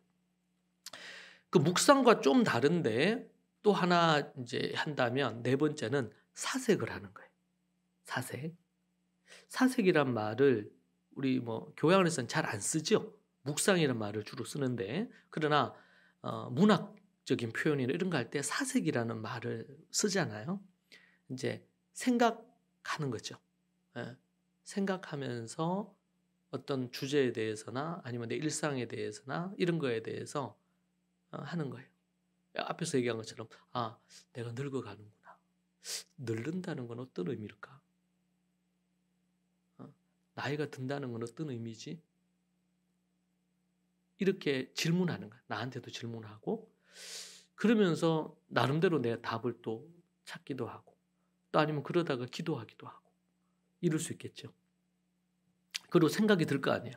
그 묵상과 좀 다른데 또 하나 이제 한다면 4번째는 사색을 하는 거예요. 사색이란 말을 우리 뭐 교회 안에서는 잘 안 쓰죠. 묵상이란 말을 주로 쓰는데 그러나 문학적인 표현이나 이런 거 할 때 사색이라는 말을 쓰잖아요. 이제 생각하는 거죠. 생각하면서 어떤 주제에 대해서나 아니면 내 일상에 대해서나 이런 거에 대해서 하는 거예요. 앞에서 얘기한 것처럼 내가 늙어가는구나. 늙는다는 건 어떤 의미일까? 나이가 든다는 건 어떤 의미지? 이렇게 질문하는 거야. 나한테도 질문하고 그러면서 나름대로 내 답을 또 찾기도 하고 또 아니면 그러다가 기도하기도 하고 이럴 수 있겠죠. 그리고 생각이 들 거 아니에요.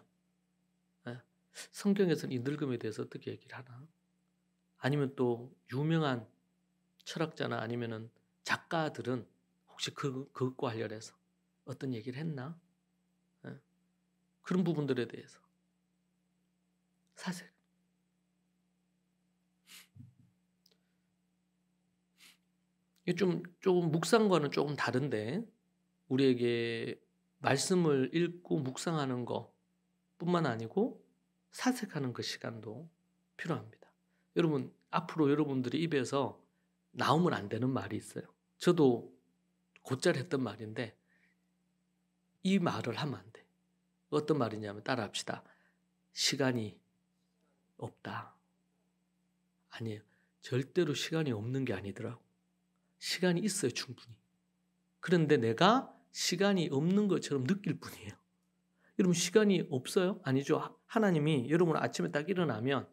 성경에서는 이 늙음에 대해서 어떻게 얘기를 하나? 아니면 또 유명한 철학자나 아니면은 작가들은 혹시 그것과 관련해서 어떤 얘기를 했나? 그런 부분들에 대해서 사색. 이게 조금 묵상과는 조금 다른데 우리에게 말씀을 읽고 묵상하는 것뿐만 아니고 사색하는 그 시간도 필요합니다. 여러분 앞으로 여러분들이 입에서 나오면 안 되는 말이 있어요. 저도 곧잘 했던 말인데 이 말을 하면 안 돼. 어떤 말이냐면 따라합시다. 시간이 없다. 아니에요. 절대로 시간이 없는 게 아니더라고. 시간이 있어요, 충분히. 그런데 내가 시간이 없는 것처럼 느낄 뿐이에요. 여러분 시간이 없어요? 아니죠. 하나님이 여러분 아침에 딱 일어나면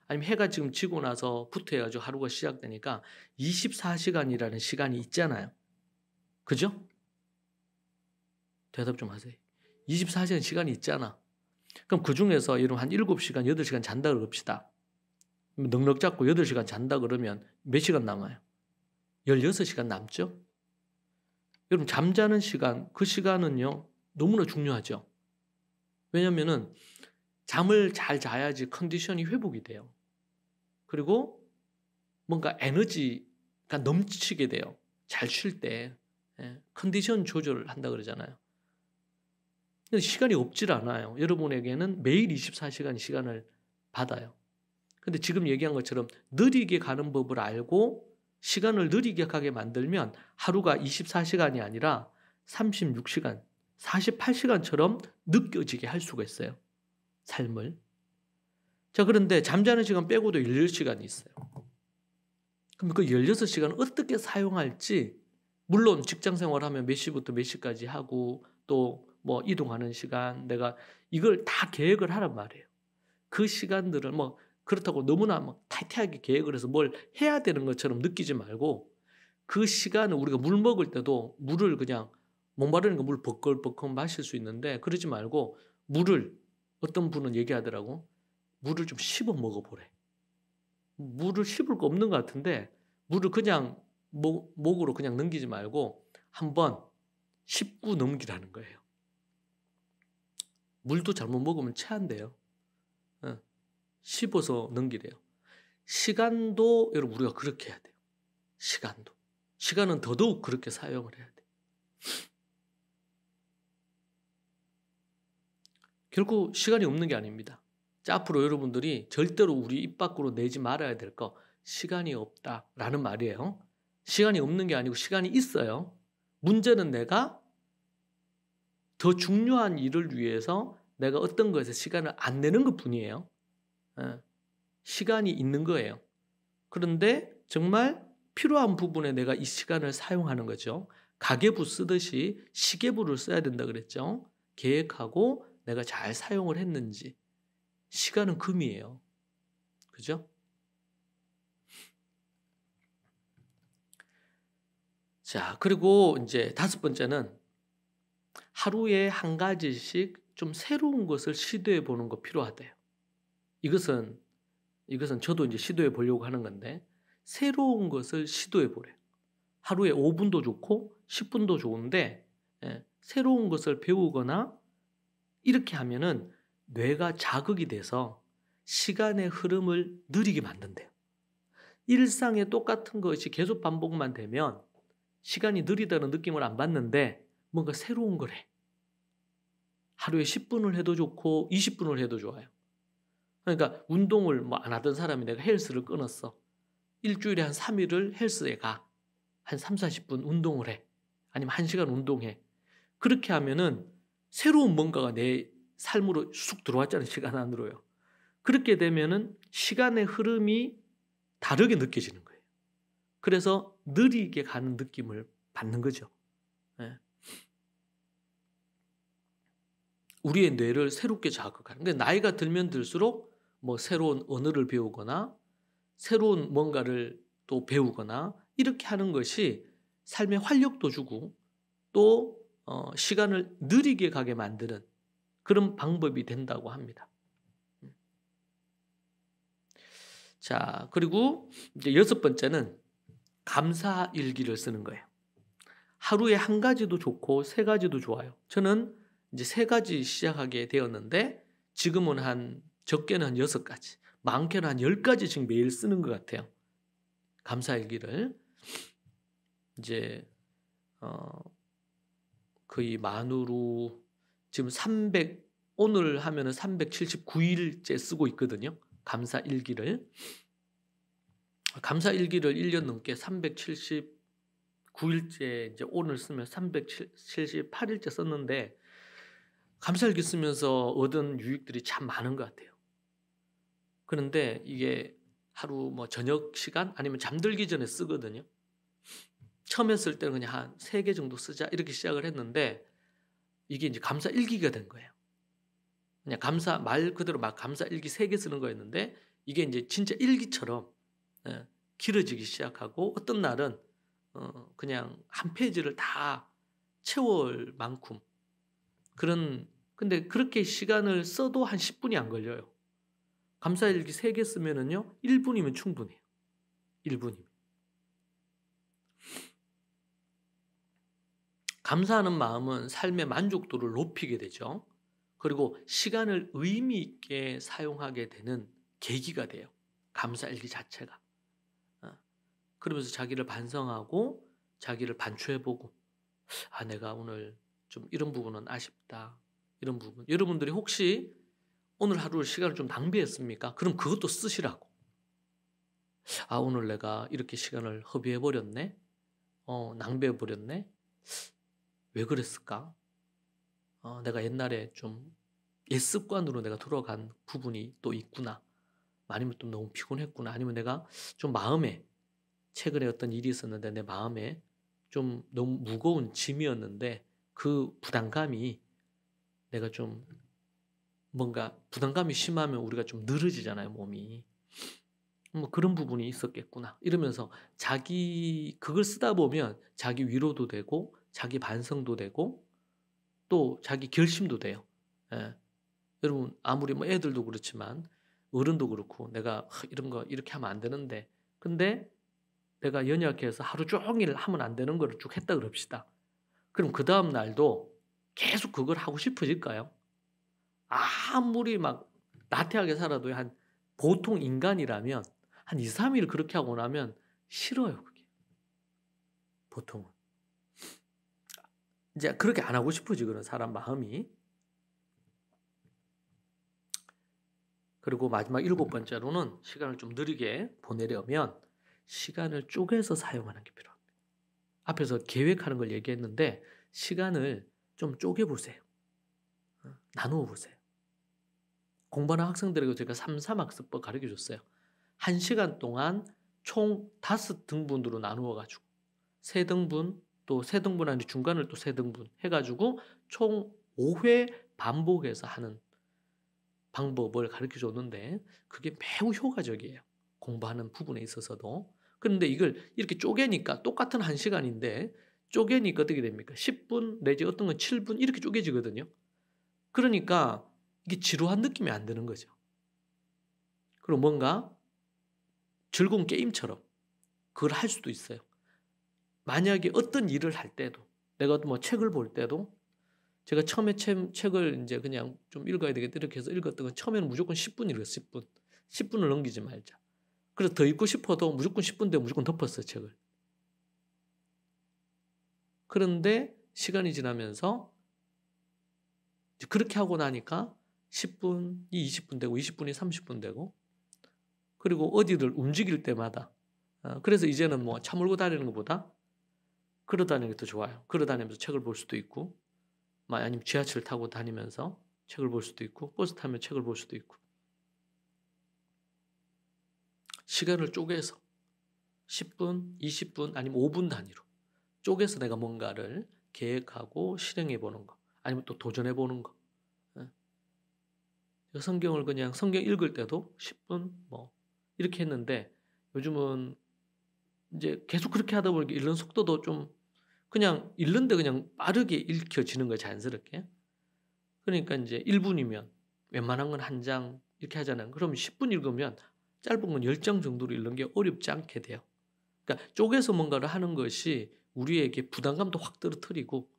아니면 해가 지금 지고 나서부터 해가지고 하루가 시작되니까 24시간이라는 시간이 있잖아요. 그죠? 대답 좀 하세요. 24시간 시간이 있잖아. 그럼 그 중에서 여러분 한 7시간, 8시간 잔다 그럽시다. 넉넉 잡고 8시간 잔다 그러면 몇 시간 남아요? 16시간 남죠? 여러분 잠자는 시간, 그 시간은요 너무나 중요하죠. 왜냐면은 잠을 잘 자야지 컨디션이 회복이 돼요. 그리고 뭔가 에너지가 넘치게 돼요. 잘 쉴 때. 컨디션 조절을 한다 그러잖아요. 근데 시간이 없질 않아요. 여러분에게는 매일 24시간 시간을 받아요. 근데 지금 얘기한 것처럼 느리게 가는 법을 알고 시간을 느리게 가게 만들면 하루가 24시간이 아니라 36시간, 48시간처럼 느껴지게 할 수가 있어요. 삶을. 자, 그런데 잠자는 시간 빼고도 16시간이 있어요. 그럼 그 16시간을 어떻게 사용할지, 물론 직장 생활하면 몇 시부터 몇 시까지 하고 또 뭐 이동하는 시간, 내가 이걸 다 계획을 하란 말이에요. 그 시간들을 뭐 그렇다고 너무나 막 타이트하게 계획을 해서 뭘 해야 되는 것처럼 느끼지 말고 그 시간을 우리가 물 먹을 때도 물을 그냥 목마르는 거 물 버컥버컥 마실 수 있는데 그러지 말고 물을 어떤 분은 얘기하더라고. 물을 좀 씹어 먹어보래. 물을 씹을 거 없는 것 같은데 물을 그냥 목으로 그냥 넘기지 말고 한번 씹고 넘기라는 거예요. 물도 잘못 먹으면 체한대요. 씹어서 넘기래요. 시간도 여러분 우리가 그렇게 해야 돼요. 시간은 더더욱 그렇게 사용을 해야 돼요. 결국 시간이 없는 게 아닙니다. 자, 앞으로 여러분들이 절대로 우리 입 밖으로 내지 말아야 될 거 시간이 없다라는 말이에요. 시간이 없는 게 아니고 시간이 있어요. 문제는 내가 더 중요한 일을 위해서 내가 어떤 것에 시간을 안 내는 것뿐이에요. 시간이 있는 거예요. 그런데 정말 필요한 부분에 내가 이 시간을 사용하는 거죠. 가계부 쓰듯이 시계부를 써야 된다 그랬죠. 계획하고 내가 잘 사용을 했는지. 시간은 금이에요. 그죠? 자, 그리고 이제 5번째는 하루에 한 가지씩 좀 새로운 것을 시도해 보는 거 필요하대요. 이것은 저도 이제 시도해 보려고 하는 건데 새로운 것을 시도해 보래요. 하루에 5분도 좋고 10분도 좋은데 새로운 것을 배우거나 이렇게 하면은 뇌가 자극이 돼서 시간의 흐름을 느리게 만든대요. 일상에 똑같은 것이 계속 반복만 되면 시간이 느리다는 느낌을 안 받는데 뭔가 새로운 걸 해. 하루에 10분을 해도 좋고 20분을 해도 좋아요. 그러니까 운동을 뭐 안 하던 사람이 내가 헬스를 끊었어. 일주일에 한 3일을 헬스에 가. 한 3, 40분 운동을 해. 아니면 1시간 운동해. 그렇게 하면은 새로운 뭔가가 내 삶으로 쑥 들어왔잖아요. 시간 안으로요. 그렇게 되면은 시간의 흐름이 다르게 느껴지는 거예요. 그래서 느리게 가는 느낌을 받는 거죠. 우리의 뇌를 새롭게 자극하는. 근데 나이가 들면 들수록 뭐 새로운 언어를 배우거나 새로운 뭔가를 또 배우거나 이렇게 하는 것이 삶에 활력도 주고 또 시간을 느리게 가게 만드는 그런 방법이 된다고 합니다. 자, 그리고 이제 6번째는 감사 일기를 쓰는 거예요. 하루에 한 가지도 좋고 3가지도 좋아요. 저는 이제 3가지 시작하게 되었는데 지금은 적게는 한 6가지, 많게는 한 10가지씩 매일 쓰는 것 같아요. 감사 일기를 이제 거의 만으로 지금 오늘 하면은 379일째 쓰고 있거든요. 감사 일기를 1년 넘게 379일째 이제 오늘 쓰면 378일째 썼는데 감사일기 쓰면서 얻은 유익들이 참 많은 것 같아요. 그런데 이게 하루 뭐 저녁 시간 아니면 잠들기 전에 쓰거든요. 처음 했을 때는 그냥 한 3개 정도 쓰자 이렇게 시작을 했는데 이게 이제 감사 일기가 된 거예요. 그냥 감사 말 그대로 막 감사 일기 3개 쓰는 거였는데 이게 이제 진짜 일기처럼 길어지기 시작하고 어떤 날은 그냥 한 페이지를 다 채울 만큼 그런 근데 그렇게 시간을 써도 한 10분이 안 걸려요. 감사 일기 3개 쓰면은요 1분이면 충분해요. 1분이면. 감사하는 마음은 삶의 만족도를 높이게 되죠. 그리고 시간을 의미 있게 사용하게 되는 계기가 돼요. 감사일기 자체가. 그러면서 자기를 반성하고 자기를 반추해보고 내가 오늘 좀 이런 부분은 아쉽다. 이런 부분. 여러분들이 혹시 오늘 하루 시간을 좀 낭비했습니까? 그럼 그것도 쓰시라고. 오늘 내가 이렇게 시간을 허비해버렸네? 낭비해버렸네? 왜 그랬을까? 내가 옛날에 좀 옛 습관으로 내가 돌아간 부분이 또 있구나. 아니면 또 너무 피곤했구나. 아니면 내가 좀 마음에 최근에 어떤 일이 있었는데 내 마음에 좀 너무 무거운 짐이었는데 그 부담감이 내가 좀 뭔가 부담감이 심하면 우리가 좀 늘어지잖아요, 몸이. 뭐 그런 부분이 있었겠구나. 이러면서 그걸 쓰다 보면 자기 위로도 되고 자기 반성도 되고 또 자기 결심도 돼요. 예. 여러분 아무리 뭐 애들도 그렇지만 어른도 그렇고 내가 이런 거 이렇게 하면 안 되는데 근데 내가 연약해서 하루 종일 하면 안 되는 거를 쭉 했다 그럽시다. 그럼 그 다음 날도 계속 그걸 하고 싶어질까요? 아무리 막 나태하게 살아도 한 보통 인간이라면 한 2, 3일 그렇게 하고 나면 싫어요, 그게. 보통은. 이제 그렇게 안 하고 싶어지거든, 사람 마음이. 그리고 마지막 7번째로는 시간을 좀 느리게 보내려면 시간을 쪼개서 사용하는 게 필요합니다. 앞에서 계획하는 걸 얘기했는데 시간을 좀 쪼개보세요. 나누어 보세요. 공부하는 학생들에게 제가 3-3학습법 가르쳐줬어요. 1시간 동안 총 5등분으로 나누어가지고 3등분 또 3등분 아니 중간을 또 3등분 해가지고 총 5회 반복해서 하는 방법을 가르쳐줬는데 그게 매우 효과적이에요. 공부하는 부분에 있어서도. 그런데 이걸 이렇게 쪼개니까 똑같은 1시간인데 쪼개니까 어떻게 됩니까? 10분 내지 어떤 건 7분 이렇게 쪼개지거든요. 그러니까 이게 지루한 느낌이 안 드는 거죠. 그리고 뭔가 즐거운 게임처럼 그걸 할 수도 있어요. 만약에 어떤 일을 할 때도 내가 뭐 책을 볼 때도 제가 처음에 책을 이제 그냥 좀 읽어야 되겠다 이렇게 해서 읽었던 건 처음에는 무조건 10분 읽었어요. 10분. 10분을 넘기지 말자. 그래서 더 읽고 싶어도 무조건 10분 되면 무조건 덮었어요. 책을. 그런데 시간이 지나면서 그렇게 하고 나니까 10분이 20분 되고 20분이 30분 되고 그리고 어디를 움직일 때마다 그래서 이제는 뭐 차 몰고 다니는 것보다 걸어 다니는 게 더 좋아요. 걸어 다니면서 책을 볼 수도 있고 아니면 지하철 타고 다니면서 책을 볼 수도 있고 버스 타면 책을 볼 수도 있고 시간을 쪼개서 10분, 20분 아니면 5분 단위로 쪼개서 내가 뭔가를 계획하고 실행해 보는 거 아니면 또 도전해 보는 거 성경을 그냥 성경 읽을 때도 10분 뭐 이렇게 했는데 요즘은 이제 계속 그렇게 하다 보니까 읽는 속도도 좀 그냥 읽는데 그냥 빠르게 읽혀지는 거예요, 자연스럽게. 그러니까 이제 1분이면 웬만한 건 한 장 이렇게 하잖아요. 그럼 10분 읽으면 짧은 건 10장 정도로 읽는 게 어렵지 않게 돼요. 그러니까 쪼개서 뭔가를 하는 것이 우리에게 부담감도 확 떨어뜨리고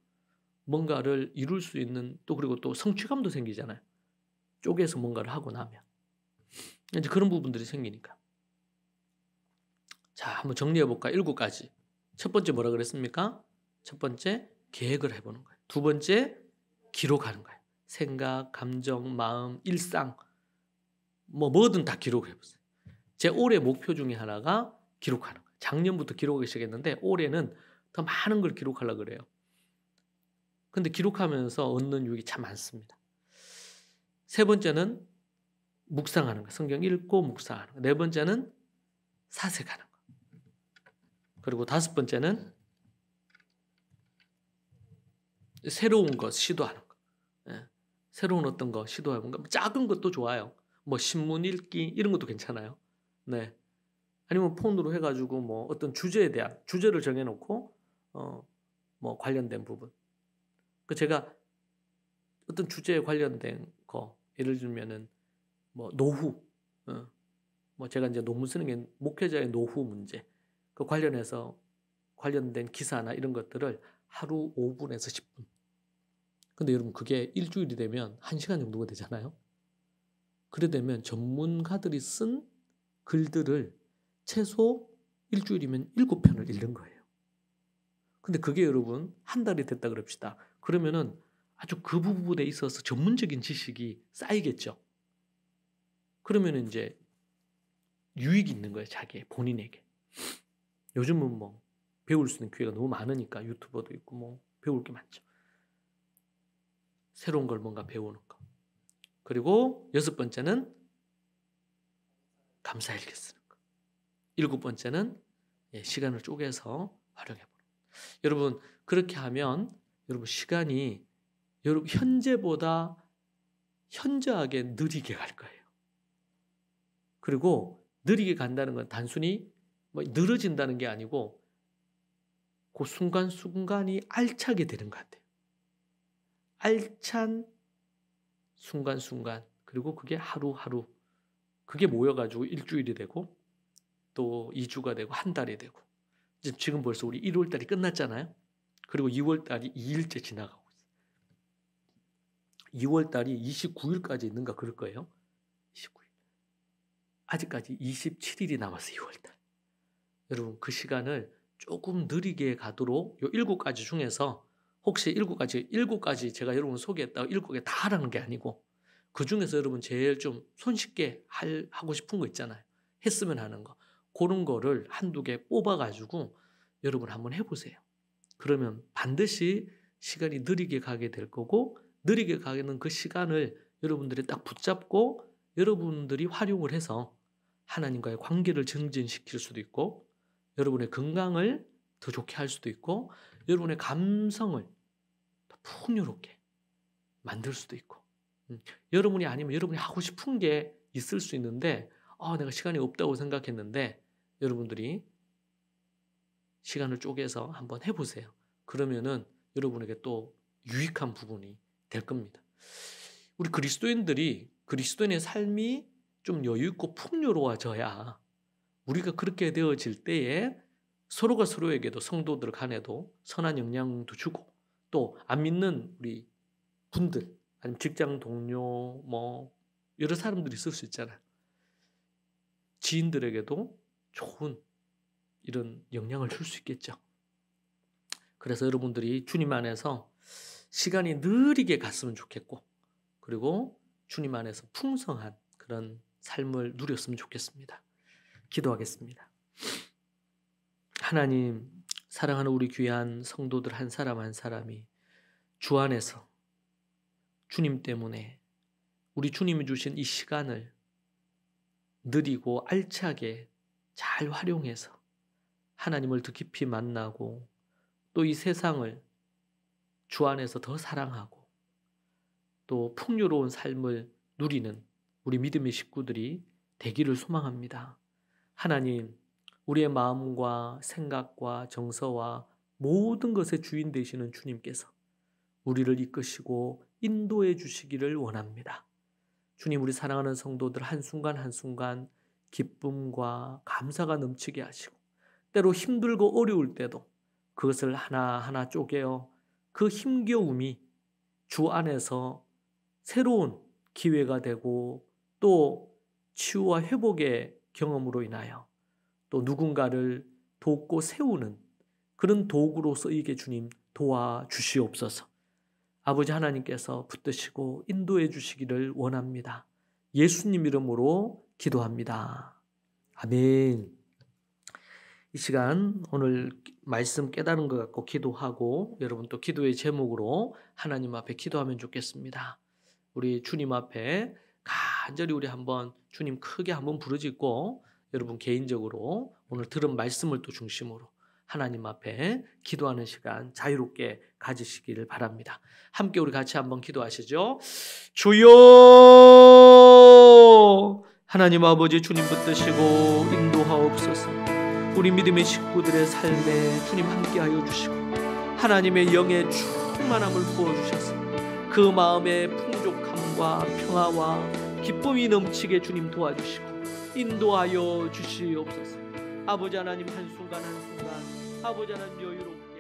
뭔가를 이룰 수 있는 또 그리고 또 성취감도 생기잖아요. 쪼개서 뭔가를 하고 나면. 이제 그런 부분들이 생기니까. 자, 한번 정리해 볼까? 7가지. 첫 번째 뭐라 그랬습니까? 첫 번째 계획을 해보는 거예요. 두 번째 기록하는 거예요. 생각, 감정, 마음, 일상 뭐든 다 기록해 보세요. 제 올해 목표 중에 하나가 기록하는 거예요. 작년부터 기록하기 시작했는데 올해는 더 많은 걸 기록하려고 그래요. 근데 기록하면서 얻는 유익이 참 많습니다. 세 번째는 묵상하는 거예요. 성경 읽고 묵상하는 거예요. 네 번째는 사색하는 거예요. 그리고 5번째는 새로운 것 시도하는 거. 예. 새로운 어떤 거 시도하는 거. 작은 것도 좋아요. 뭐 신문 읽기 이런 것도 괜찮아요. 네. 아니면 폰으로 해가지고 뭐 어떤 주제에 대한 주제를 정해놓고 뭐 관련된 부분. 그 제가 어떤 주제에 관련된 거 예를 들면은 뭐 노후, 뭐 제가 이제 논문 쓰는 게 목회자의 노후 문제 그 관련해서 관련된 기사나 이런 것들을 하루 5분에서 10분. 근데 여러분 그게 일주일이 되면 1시간 정도가 되잖아요. 그래 되면 전문가들이 쓴 글들을 최소 일주일이면 7편을 읽는 거예요. 근데 그게 여러분 한 달이 됐다 그럽시다. 그러면은 아주 그 부분에 있어서 전문적인 지식이 쌓이겠죠. 그러면 이제 유익이 있는 거예요. 자기 본인에게. 요즘은 뭐 배울 수 있는 기회가 너무 많으니까 유튜버도 있고 뭐 배울 게 많죠. 새로운 걸 뭔가 배우는 거. 그리고 6번째는 감사일기 쓰는 거. 7번째는 시간을 쪼개서 활용해보는 거. 여러분 그렇게 하면 여러분 시간이 여러분 현재보다 현저하게 느리게 갈 거예요. 그리고 느리게 간다는 건 단순히 뭐 늘어진다는 게 아니고 그 순간순간이 알차게 되는 것 같아요. 알찬 순간순간 그리고 그게 하루하루 그게 모여가지고 일주일이 되고 또 2주가 되고 한 달이 되고 지금 벌써 우리 1월달이 끝났잖아요. 그리고 2월달이 2일째 지나가고 있어요. 2월달이 29일까지 있는가 그럴 거예요. 29일. 아직까지 27일이 남았어요. 2월달. 여러분 그 시간을 조금 느리게 가도록 요 7가지 중에서 혹시 7가지 제가 여러분 소개했다고 7개 다 하라는 게 아니고 그 중에서 여러분 제일 좀 손쉽게 하고 싶은 거 있잖아요. 했으면 하는 거. 그런 거를 한두 개 뽑아가지고 여러분 한번 해보세요. 그러면 반드시 시간이 느리게 가게 될 거고 느리게 가는 그 시간을 여러분들이 딱 붙잡고 여러분들이 활용을 해서 하나님과의 관계를 증진시킬 수도 있고 여러분의 건강을 더 좋게 할 수도 있고 여러분의 감성을 더 풍요롭게 만들 수도 있고 여러분이 아니면 여러분이 하고 싶은 게 있을 수 있는데 내가 시간이 없다고 생각했는데 여러분들이 시간을 쪼개서 한번 해보세요. 그러면은 여러분에게 또 유익한 부분이 될 겁니다. 우리 그리스도인의 삶이 좀 여유 있고 풍요로워져야 우리가 그렇게 되어질 때에 서로가 서로에게도 성도들 간에도 선한 영향도 주고 또 안 믿는 우리 분들 아니면 직장 동료 뭐 여러 사람들이 있을 수 있잖아요. 지인들에게도 좋은 이런 영향을 줄 수 있겠죠. 그래서 여러분들이 주님 안에서 시간이 느리게 갔으면 좋겠고 그리고 주님 안에서 풍성한 그런 삶을 누렸으면 좋겠습니다. 기도하겠습니다. 하나님, 사랑하는 우리 귀한 성도들 한 사람 한 사람이 주 안에서 주님 때문에 우리 주님이 주신 이 시간을 느리고 알차게 잘 활용해서 하나님을 더 깊이 만나고 또 이 세상을 주 안에서 더 사랑하고 또 풍요로운 삶을 누리는 우리 믿음의 식구들이 되기를 소망합니다. 하나님, 우리의 마음과 생각과 정서와 모든 것의 주인 되시는 주님께서 우리를 이끄시고 인도해 주시기를 원합니다. 주님, 우리 사랑하는 성도들 한순간 한순간 기쁨과 감사가 넘치게 하시고 때로 힘들고 어려울 때도 그것을 하나하나 쪼개어 그 힘겨움이 주 안에서 새로운 기회가 되고 또 치유와 회복의 경험으로 인하여 또 누군가를 돕고 세우는 그런 도구로 쓰이게 주님 도와주시옵소서. 아버지 하나님께서 붙드시고 인도해 주시기를 원합니다. 예수님 이름으로 기도합니다. 아멘. 이 시간 오늘 말씀 깨달은 것 같고 기도하고 여러분 또 기도의 제목으로 하나님 앞에 기도하면 좋겠습니다. 우리 주님 앞에 간절히 우리 한번 주님 크게 한번 부르짖고 여러분 개인적으로 오늘 들은 말씀을 또 중심으로 하나님 앞에 기도하는 시간 자유롭게 가지시기를 바랍니다. 함께 우리 같이 한번 기도하시죠. 주여, 하나님 아버지, 주님 붙드시고 인도하옵소서. 우리 믿음의 식구들의 삶에 주님 함께하여 주시고 하나님의 영의 충만함을 부어주셔서 그 마음의 풍족함과 평화와 기쁨이 넘치게 주님 도와주시고 인도하여 주시옵소서. 아버지 하나님, 한순간 한순간 아버지 하나님 여유롭게